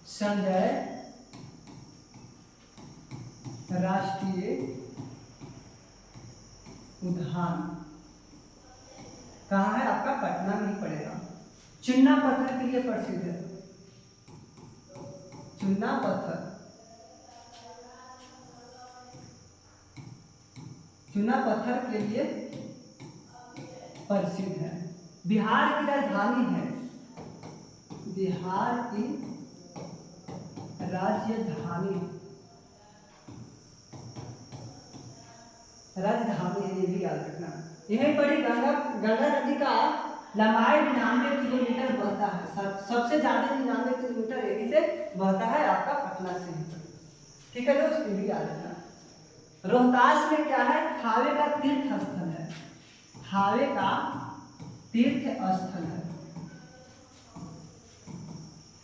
संजय राष्ट्रीय उद्यान कहाँ है आपका, पटना में ही पड़ेगा। चुन्ना पत्थर के लिए प्रसिद्ध है, चुन्ना पत्थर, चुना पत्थर के लिए प्रसिद्ध है। बिहार की राजधानी है, बिहार की राजधानी, राजधानी है, ये भी याद रखना। यहीं पर ही गंगा, गंगा नदी का लंबाई 99 किलोमीटर बहता है, सबसे ज्यादा 99 किलोमीटर यहीं से बहता है आपका पटना से, ठीक है दोस्त, ये भी याद रखना। रोहतास में क्या है, थावे का तीर्थ स्थल है, थावे का तीर्थ स्थल है,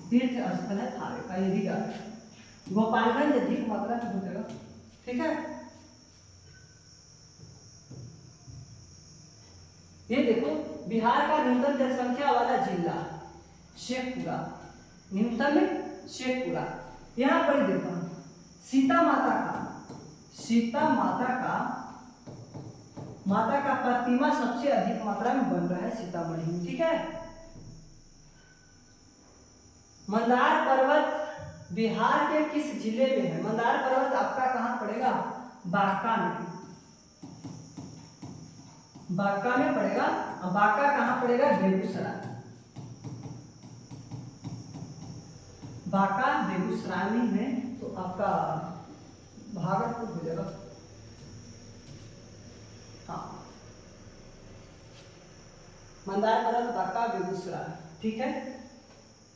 तीर्थ स्थल है थावे का, ये भी याद रखना। गोपालगंज अधिक मात्रा में हो जगह, ठीक है। ये देखो बिहार का न्यूनतम जनसंख्या वाला जिला शेखपुरा, न्यूनतम में शेखपुरा। यहाँ पर देखो सीता माता का, सीता माता का प्रतिमा सबसे अधिक मात्रा में बन रहा है सीतामढ़ी में, ठीक है। मंदार पर्वत बिहार के किस जिले में है, मंदार पर्वत आपका कहाँ पड़ेगा, बांका में, बांका में पड़ेगा। और बांका कहाँ पड़ेगा, बेगूसराय, बांका बेगूसराय में है, तो आपका भागलपुर हो जाएगा, हाँ, मंदार पर्वत बांका बेगूसराय, ठीक है।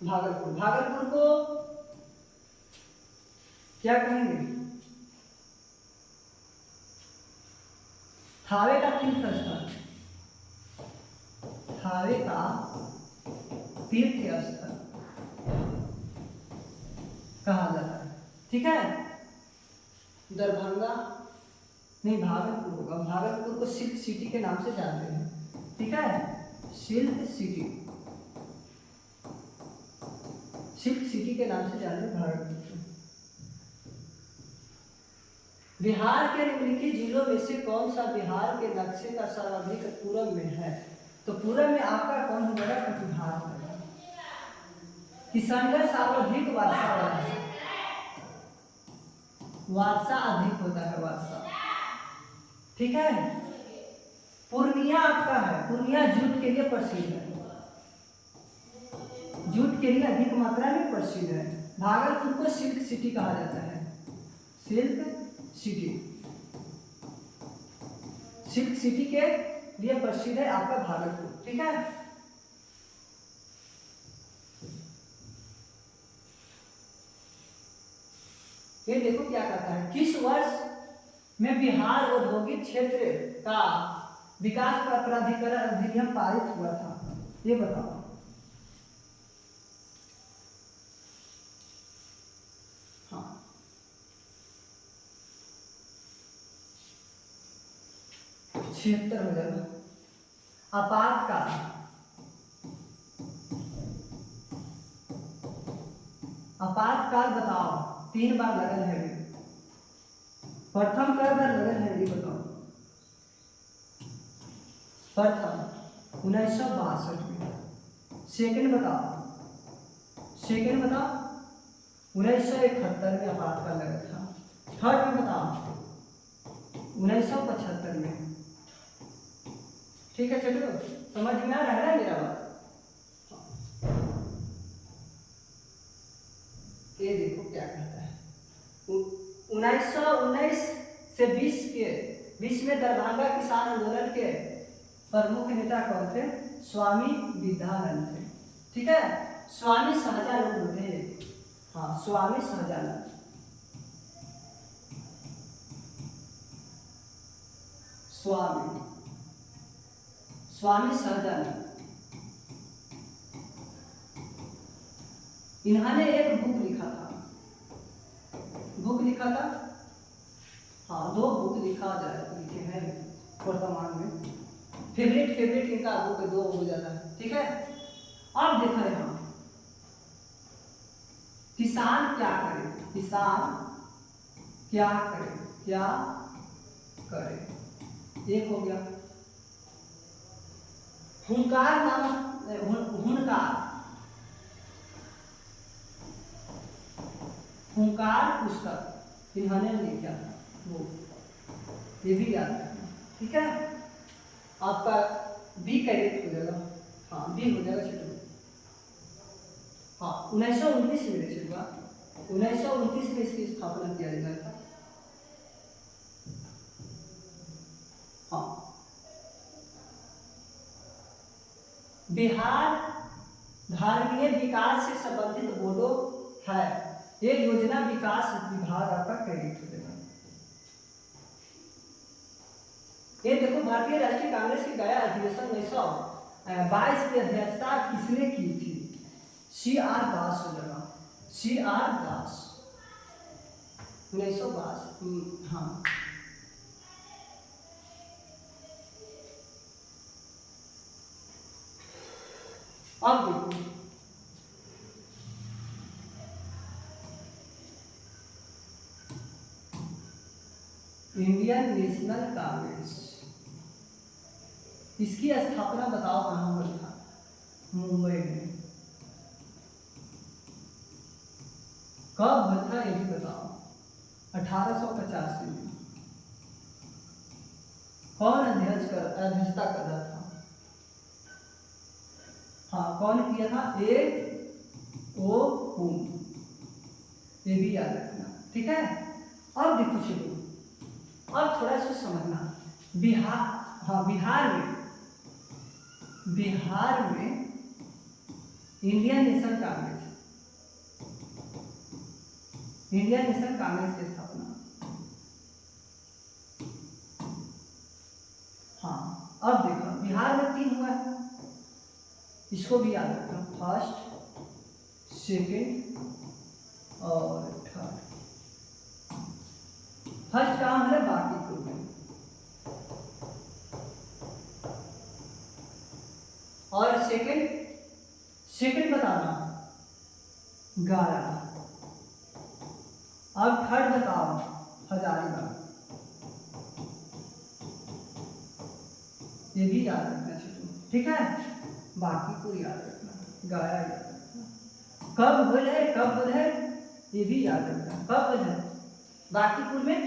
भागलपुर, भागलपुर को क्या कहेंगे, थावे का तीर्थ स्थल, थावे का तीर्थ स्थल कहा जाता है, ठीक है। दरभंगा नहीं, भागलपुर होगा, भागलपुर को सिल्क सिटी के नाम से जानते हैं, ठीक है, सिल्क सिटी, सिल्क सिटी के नाम से जानते हैं भागलपुर। बिहार के निम्नलिखित जिलों में से कौन सा बिहार के नक्शे का सर्वाधिक पूरब में है, तो पूरब में आपका कौन हो जाएगा, कटिहार होगा। किशनगढ़ सर्वाधिक वर्षा वाला है, वर्षा अधिक होता है, वर्षा, ठीक है। पूर्णिया आपका है, पूर्णिया जूट के लिए प्रसिद्ध है, जूट के लिए अधिक मात्रा में प्रसिद्ध है। भागलपुर को सिल्क सिटी कहा जाता है, सिल्क सिटी, सिल्क सिटी के लिए प्रसिद्ध है आपका भागलपुर, ठीक है। ये देखो क्या कहता है, किस वर्ष में बिहार औद्योगिक क्षेत्र का विकास प्राधिकरण अधिनियम पारित हुआ था? ये बताओ। हाँ, 76 हो जाएगा। आपातकाल, आपातकाल बताओ, 3 बार लगन है। प्रथम कब बार लगन है ये बताओ। प्रथम 1962 में। सेकंड बताओ, सेकंड बताओ 1971 में आपातकाल लगा था। थर्ड में बताओ 1975 में। ठीक है चलो, समझ में आ रहा है ना मेरा बात? ये देखो क्या कहता है। 1919 से 20 में दरभंगा किसान आंदोलन के प्रमुख नेता कौन थे? स्वामी विद्यानंद थे। ठीक है, स्वामी सहजानंद थे। हाँ, स्वामी सहजानंद। स्वामी सहजानंद, इन्होंने एक बुक लिखा था। बुक लिखा था, हाँ 2 बुक लिखा लिखे हैं वर्तमान में। फेवरेट इनका बुक 2 हो जाता है। ठीक है, अब देखा यहाँ किसान क्या करे, किसान क्या करे, क्या करे, एक हो गया। हुंकार हुंकार पुस्तक इन्होंने लिखा था वो, ये भी याद रखना। ठीक है, आपका बी करेक्ट हो जाएगा। हाँ, बी हो जाएगा छोटे। हाँ, 1929 में चलूँगा, 1929 में इसकी स्थापना किया गया था। हाँ, बिहार धारणीय विकास से संबंधित बोर्डो है। ये योजना विकास विभाग आपका क्रेडिट हो जाएगा। ये देखो, भारतीय राष्ट्रीय कांग्रेस के गया अधिवेशन 1922 की अध्यक्षता किसने की थी? CR दास हो जाएगा, CR दास, 1922। हाँ, अब देखो इंडियन नेशनल कांग्रेस, इसकी स्थापना बताओ कहाँ हुई था? मुंबई में। कब हुआ था ये भी बताओ? 1885 में। कौन अध्यक्षता कर रहा था? हाँ, कौन किया था? A.O. हुम, ये भी याद रखना। ठीक है, अब देखो चलो, अब थोड़ा सा समझना। बिहार, हाँ बिहार में इंडियन नेशनल कांग्रेस की स्थापना। हाँ, अब देखो बिहार में 3 हुआ है, इसको भी याद रखना। फर्स्ट, सेकंड और थर्ड। फर्स्ट काम है बांकीपुर में, और सेकंड बताना गारा। अब थर्ड बताओ हजारीबाग। ये भी याद रखना चाहिए। ठीक है, बांकीपुर याद रखना, गारा याद रखना। कब बोले ये भी याद रखना। कब बोले? बांकीपुर में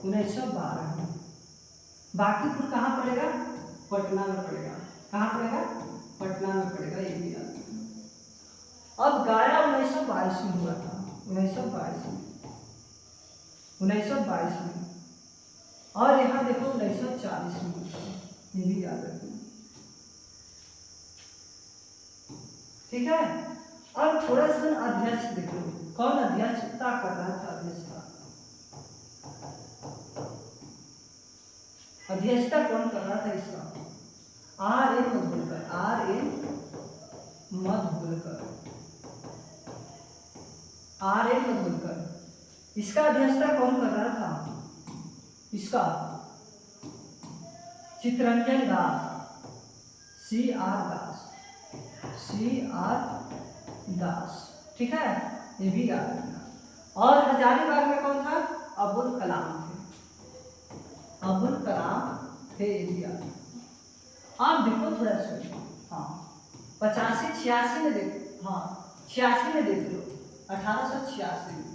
1912 में। बांकीपुर कहाँ पड़ेगा? पटना में पड़ेगा। कहाँ पड़ेगा? पटना में पड़ेगा, ये भी याद रखना। अब गारा 1922 में हुआ था, 1922 में। और यहाँ देखो 1940 में हुआ था, ये भी याद रखना। ठीक है, अब थोड़ा सा अध्यक्ष देखो, कौन अध्यक्षता कर रहा था? अध्यक्षता अध्यक्षता कौन कर रहा था इसका? R N Mudholkar, R N Mudholkar, R N Mudholkar. इसका अध्यक्षता कौन कर रहा था? इसका Chittaranjan Das, C R Das, C R Das. ठीक है, ये भी याद रखना। और हजारीबाग में कौन था? अबुल कलाम थे, अबुल कलाम थे, ये भी याद रखना। आप देखो थोड़ा सा, हाँ 85 86 में देखो, हाँ 86 में देख लो, 1886 में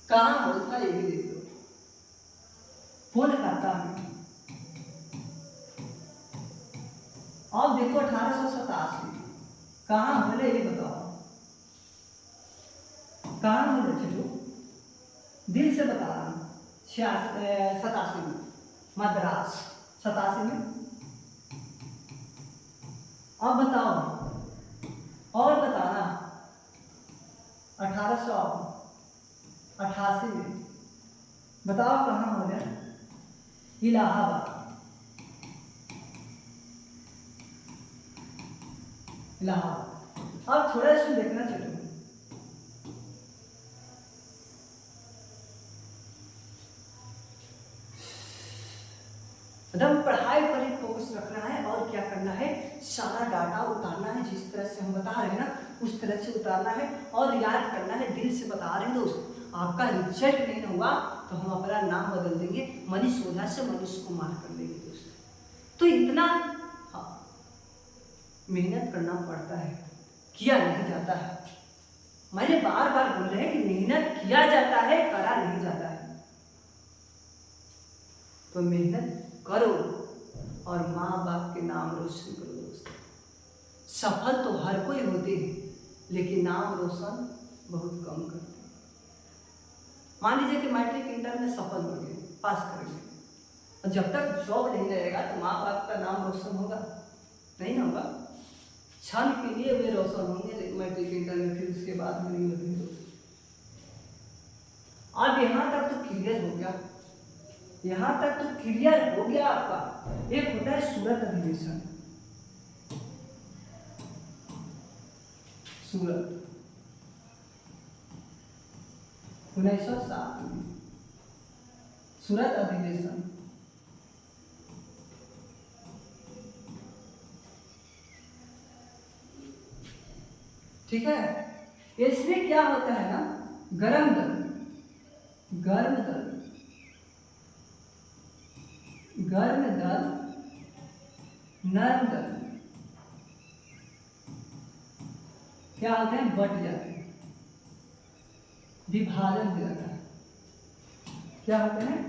कहाँ बोल था ये भी देख लो। कौन करता है? अब देखो 1887 कहाँ बोले ये बताओ, कहाँ बोले? चलो दिल से बता रहा हूँ। 87 में मद्रास, 87 में। अब बताओ और बताना। 1888 में बताओ कहाँ हो गया? इलाहाबाद, इलाहाबाद। अब थोड़ा सा देखना चलो, एकदम पढ़ाई पर ही फोकस रखना है और क्या करना है, सारा डाटा उतारना है। जिस तरह से हम बता रहे हैं ना उस तरह से उतारना है और याद करना है। दिल से बता रहे हैं दोस्त, आपका रिजल्ट नहीं हुआ तो हम अपना नाम बदल देंगे, मनीष ओझा से मनीष कुमार कर देंगे दोस्त। तो इतना मेहनत करना पड़ता है, किया नहीं जाता है। मैंने बार बार बोल रहे हैं कि मेहनत किया जाता है, करा नहीं जाता है। तो मेहनत करो और माँ बाप के नाम रोशन करो दोस्त। सफल तो हर कोई होते हैं, लेकिन नाम रोशन बहुत कम करते हैं। मान लीजिए कि मैट्रिक इंटर में सफल हो गए, पास कर गए, और जब तक जॉब नहीं लगेगा तो माँ बाप का नाम रोशन होगा? नहीं होगा। क्षण के लिए वे रोशन होंगे मैट्रिक इंटर में, फिर उसके बाद में नहीं होते। अब यहाँ तक तो क्लियर हो गया, यहाँ तक तो क्लियर हो गया आपका। एक होता है सूरत अधिवेशन, सूरत 1907 में सूरत अधिवेशन। ठीक है, इसमें क्या होता है ना, गर्म दल, गर्म दल, गर्म दल, नरम दल क्या होते हैं? बट जाते हैं, विभाजन हो जाता है। क्या होते हैं?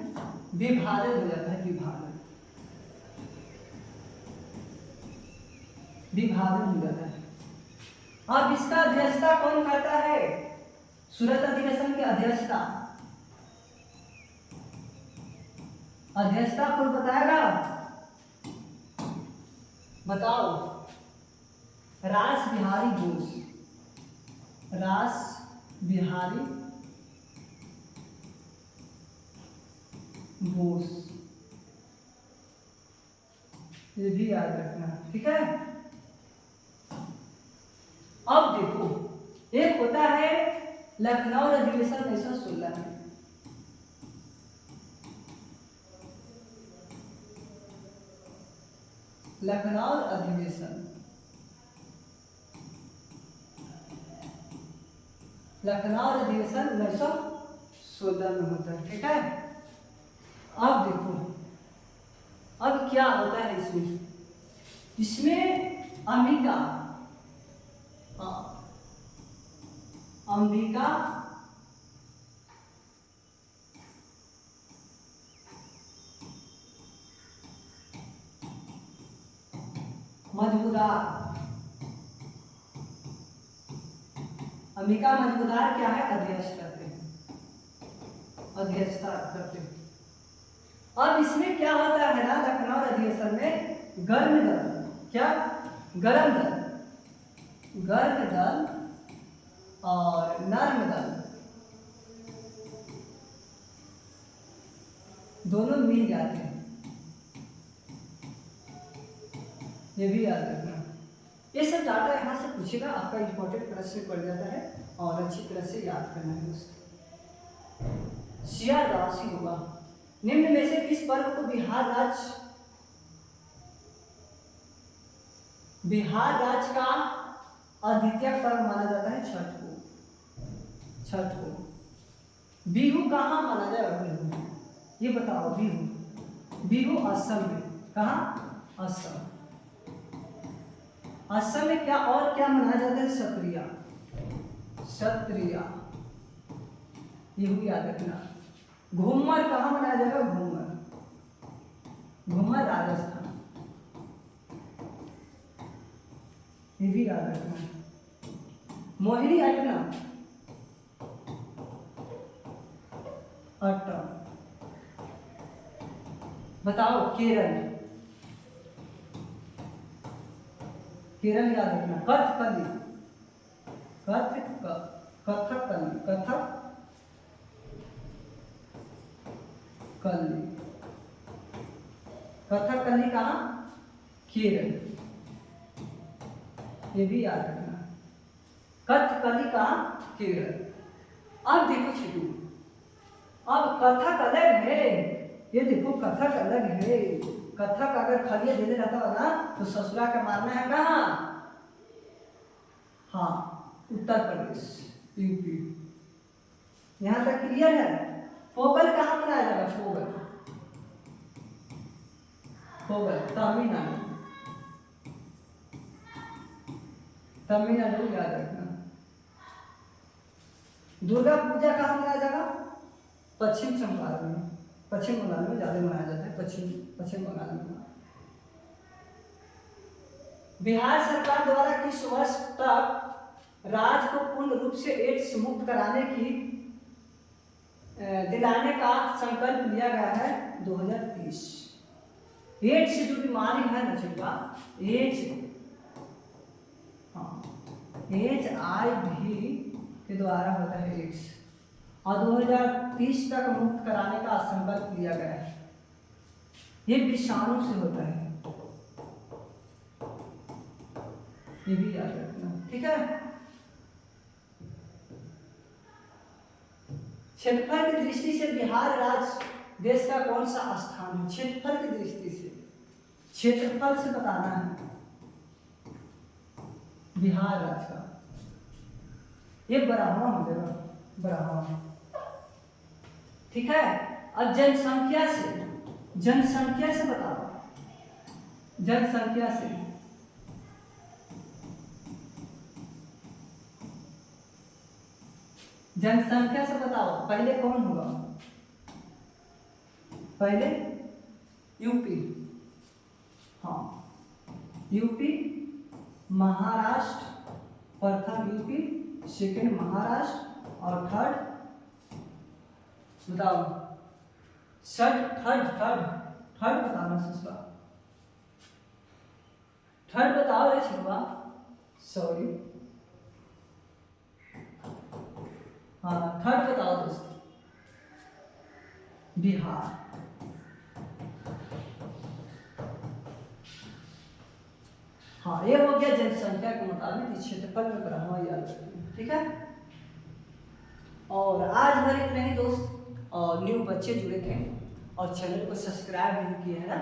विभाजन हो जाता है, विभाजन, विभाजन हो जाता है। अब इसका अध्यक्षता कौन करता है? सूरत अधिवेशन की अध्यक्षता, अध्यक्षता कौन बताएगा? बताओ। रास बिहारी बोस, रास बिहारी बोस, ये भी याद रखना। ठीक है, अब देखो एक होता है लखनऊ अधिवेशन 1916 में, लखनऊ अधिवेशन, लखनऊ अधिवेशन 1916 में होता है। ठीक है, अब देखो अब क्या होता है इसमें, इसमें अंबिका, अंबिका मजबूदार, अंबिका मजबूदार क्या है? अध्यक्ष करते हैं, अध्यक्षता करते हैं। अब इसमें क्या होता है ना, लखनऊ अधिवेशन में गर्म दल, क्या? गर्म दल, गर्म दल और नर्म दल, दोनों मिल जाते हैं, ये भी याद रखना। ये सब डाटा यहाँ से पूछेगा, आपका इंपॉर्टेंट प्रश्न पड़ जाता है और अच्छी तरह से याद करना है दोस्तों। CR राशि होगा, निम्न में से किस पर्व को बिहार राज्य का अद्वितीय पर्व माना जाता है? छठ को। बिहू कहाँ माना जाएगा? बिहू ये बताओ। बिहू असम में। कहाँ? असम। असम में क्या और क्या मनाया जाता है? सत्रिया, ये भी याद रखना। घूमर कहाँ मनाया जाएगा? घूमर राजस्थान, ये भी याद रखना। मोहिनी अट्टम बताओ। केरल याद रखना। कथकली कहाँ? केरल, ये भी याद रखना। कथकली कहाँ? केरल। अब देखो छिटू, अब कथक अलग है, ये देखो कथक अलग है। कथक अगर खलिया देने रहता हो ना तो ससुरा का मारना है कहाँ? हाँ, उत्तर प्रदेश, यूपी। यहाँ तक क्लियर है? पोगल कहाँ मनाया जाएगा? पोगल तमिलनाडु याद रखना। दुर्गा पूजा कहाँ मनाया जाएगा? पश्चिम बंगाल में ज्यादा मनाया जाता है। पश्चिम बंगाल में। बिहार सरकार द्वारा किस वर्ष तक राज्य को पूर्ण रूप से एड्स मुक्त दिलाने का संकल्प लिया गया है? 2030। एड्स जो बीमारी है ना छिटका, HIV के द्वारा होता है एड्स, और 2030 तक मुक्त कराने का संकल्प लिया गया है। ये विषाणु से होता है, ये भी याद रखना, ठीक है। क्षेत्रफल की दृष्टि से बिहार राज्य देश का कौन सा स्थान है? क्षेत्रफल की दृष्टि से, क्षेत्रफल से बताना है बिहार राज्य का। ये बराहवा हो जाएगा, बराहवा, ठीक है। अब जनसंख्या से बताओ। जनसंख्या से बताओ, पहले कौन होगा? पहले यूपी, हाँ, यूपी, महाराष्ट्र, प्रथम यूपी, सेकेंड महाराष्ट्र, और थर्ड बताओ। थर्ड बताना ससुरा, थर्ड बताओ रे छिटवा, सॉरी, हाँ थर्ड बताओ दोस्तों, बिहार। हाँ, ये हो गया जनसंख्या के मुताबिक क्षेत्रफल में बराहवा याद रखिए, ठीक है। और आज भर इतना ही दोस्त, और न्यू बच्चे जुड़े थे और चैनल को सब्सक्राइब नहीं किए है ना,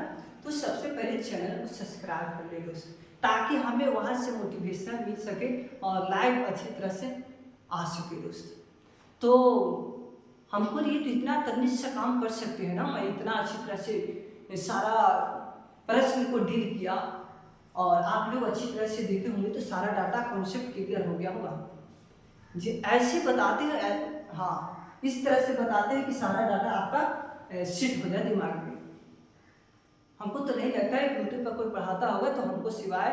तो सबसे पहले चैनल को सब्सक्राइब कर ले दोस्त, ताकि हमें वहाँ से मोटिवेशन मिल सके और लाइव अच्छी तरह से आ सके दोस्त। तो हमको ये तो इतना तमीज़ से काम कर सकते हैं ना, मैं इतना अच्छी तरह से सारा प्रश्न को डील किया और आप लोग अच्छी तरह से देखे होंगे तो सारा डाटा कॉन्सेप्ट क्लियर हो गया होगा। जी ऐसे बताते हैं, हाँ इस तरह से बताते हैं कि सारा डाटा आपका सेट हो जाए दिमाग में। हमको तो नहीं लगता है यूट्यूब पर कोई पढ़ाता होगा तो हमको सिवाय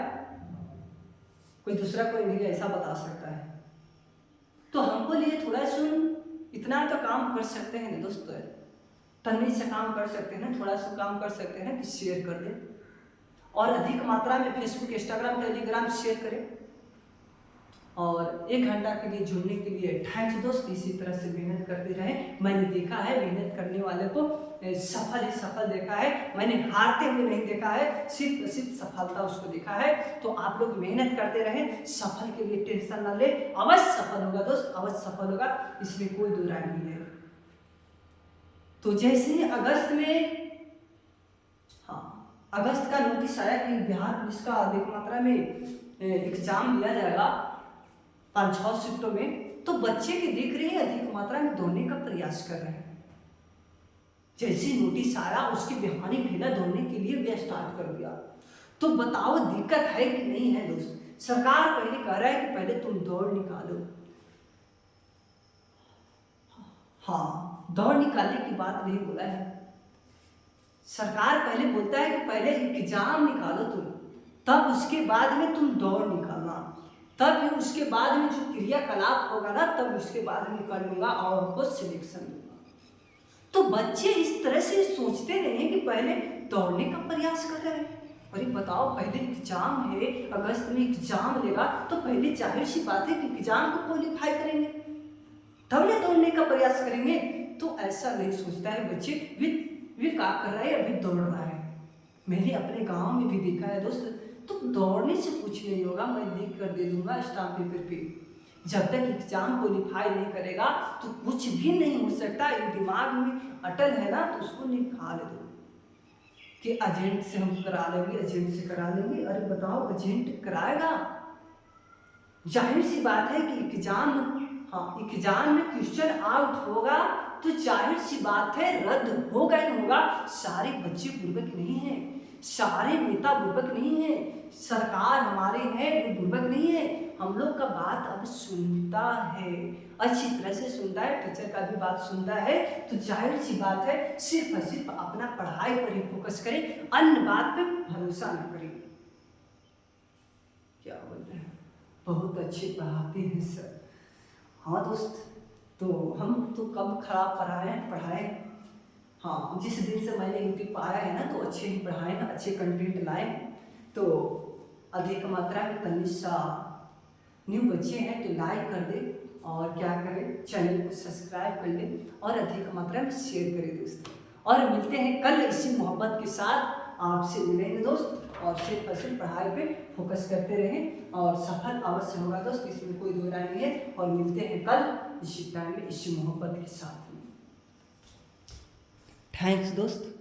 कोई दूसरा कोई नहीं ऐसा बता सकता है। तो हमको लिए थोड़ा सुन इतना तो काम कर सकते हैं ना दोस्तों, तमीज़ से काम कर सकते हैं ना, थोड़ा सा काम कर सकते हैं कि शेयर कर दें और अधिक मात्रा में फेसबुक, इंस्टाग्राम, टेलीग्राम शेयर करें। और 1 घंटा के लिए जुड़ने के लिए थैंक्स दोस्त। इसी तरह से मेहनत करते रहें। मैंने देखा है मेहनत करने वाले को सफल ही सफल देखा है, मैंने हारते हुए नहीं देखा है, सिर्फ सफलता उसको देखा है। तो आप लोग मेहनत करते रहें, सफल के लिए टेंशन ना ले, अवश्य सफल होगा दोस्त, अवश्य सफल होगा, इसमें कोई दो राय नहीं है। तो जैसे ही अगस्त में अगस्त का नोटिस आया कि बिहार पुलिस का अधिक मात्रा में एग्जाम लिया जाएगा 5-6 शिफ्टों में, तो बच्चे के देख रहे हैं अधिक मात्रा में दौड़ने का प्रयास कर रहे हैं। जैसे नोटिस आया उसके बिहानी भेजा दौड़ने के लिए वे स्टार्ट कर दिया। तो बताओ दिक्कत है कि नहीं है दोस्त। सरकार पहले कह रहा है कि पहले तुम दौड़ निकालो, हाँ दौड़ निकालने की बात नहीं बोला है। सरकार पहले बोलता है कि पहले एग्जाम निकालो तुम, तब उसके बाद में तुम दौड़ निकालना, तब फिर उसके बाद में जो क्रियाकलाप होगा ना, तब उसके बाद में कर लूंगा और उनको सिलेक्शन दूंगा। तो बच्चे इस तरह से सोचते नहीं हैं कि पहले दौड़ने का प्रयास कर रहे हैं। अरे बताओ पहले एग्जाम है, अगस्त में एग्जाम लेगा, तो पहले जाहिर सी बात है कि एग्जाम को क्वालिफाई करेंगे, तब ना दौड़ने का प्रयास करेंगे। तो ऐसा नहीं सोचता है बच्चे, वे क्या कर रहा है, अभी दौड़ रहा है। मैंने अपने गांव में भी देखा है दोस्त, तो दौड़ने से कुछ नहीं होगा, मैं लिख कर दे दूंगा स्टाम्प पेपर पे। जब तक एग्जाम क्वालिफाई नहीं करेगा तो कुछ भी नहीं हो सकता। ये दिमाग में अटल है ना, तो उसको निकाल दो कि एजेंट से हम करा लेंगे, एजेंट से करा लेंगे। अरे बताओ एजेंट कराएगा? जाहिर सी बात है कि एग्जाम में क्वेश्चन आउट होगा तो जाहिर सी बात है रद्द होगा ही होगा। सारे बच्चे बुर्बक नहीं है, सारे नेता बुर्बक नहीं है, सरकार हमारे हैं वो बुर्बक नहीं है। हम लोग का बात अब सुनता है, अच्छी तरह से सुनता है, टीचर का भी बात सुनता है। तो जाहिर सी बात है सिर्फ और सिर्फ अपना पढ़ाई पर ही फोकस करें, अन्य बात पे भरोसा न करें। क्या बोल रहे हैं, बहुत अच्छे पढ़ाते हैं सर। हाँ दोस्त, तो हम तो कब खराब पढ़ाए। हाँ जिस दिन से मैंने यूट्यूब आया है ना, तो अच्छे ही पढ़ाए, अच्छे कंटेंट लाए। तो अधिक मात्रा में तनिषा न्यू बच्चे हैं तो लाइक कर दे, और क्या करें चैनल को सब्सक्राइब कर ले, और अधिक मात्रा में शेयर करें दोस्तों। और मिलते हैं कल इसी मोहब्बत के साथ, आपसे मिलेंगे दोस्त। और सिर्फ पढ़ाई पे फोकस करते रहें और सफल अवश्य होगा दोस्त, इसमें कोई दो राय नहीं है। और मिलते हैं कल इसी टाइम में इसी मोहब्बत के साथ में। थैंक्स दोस्त।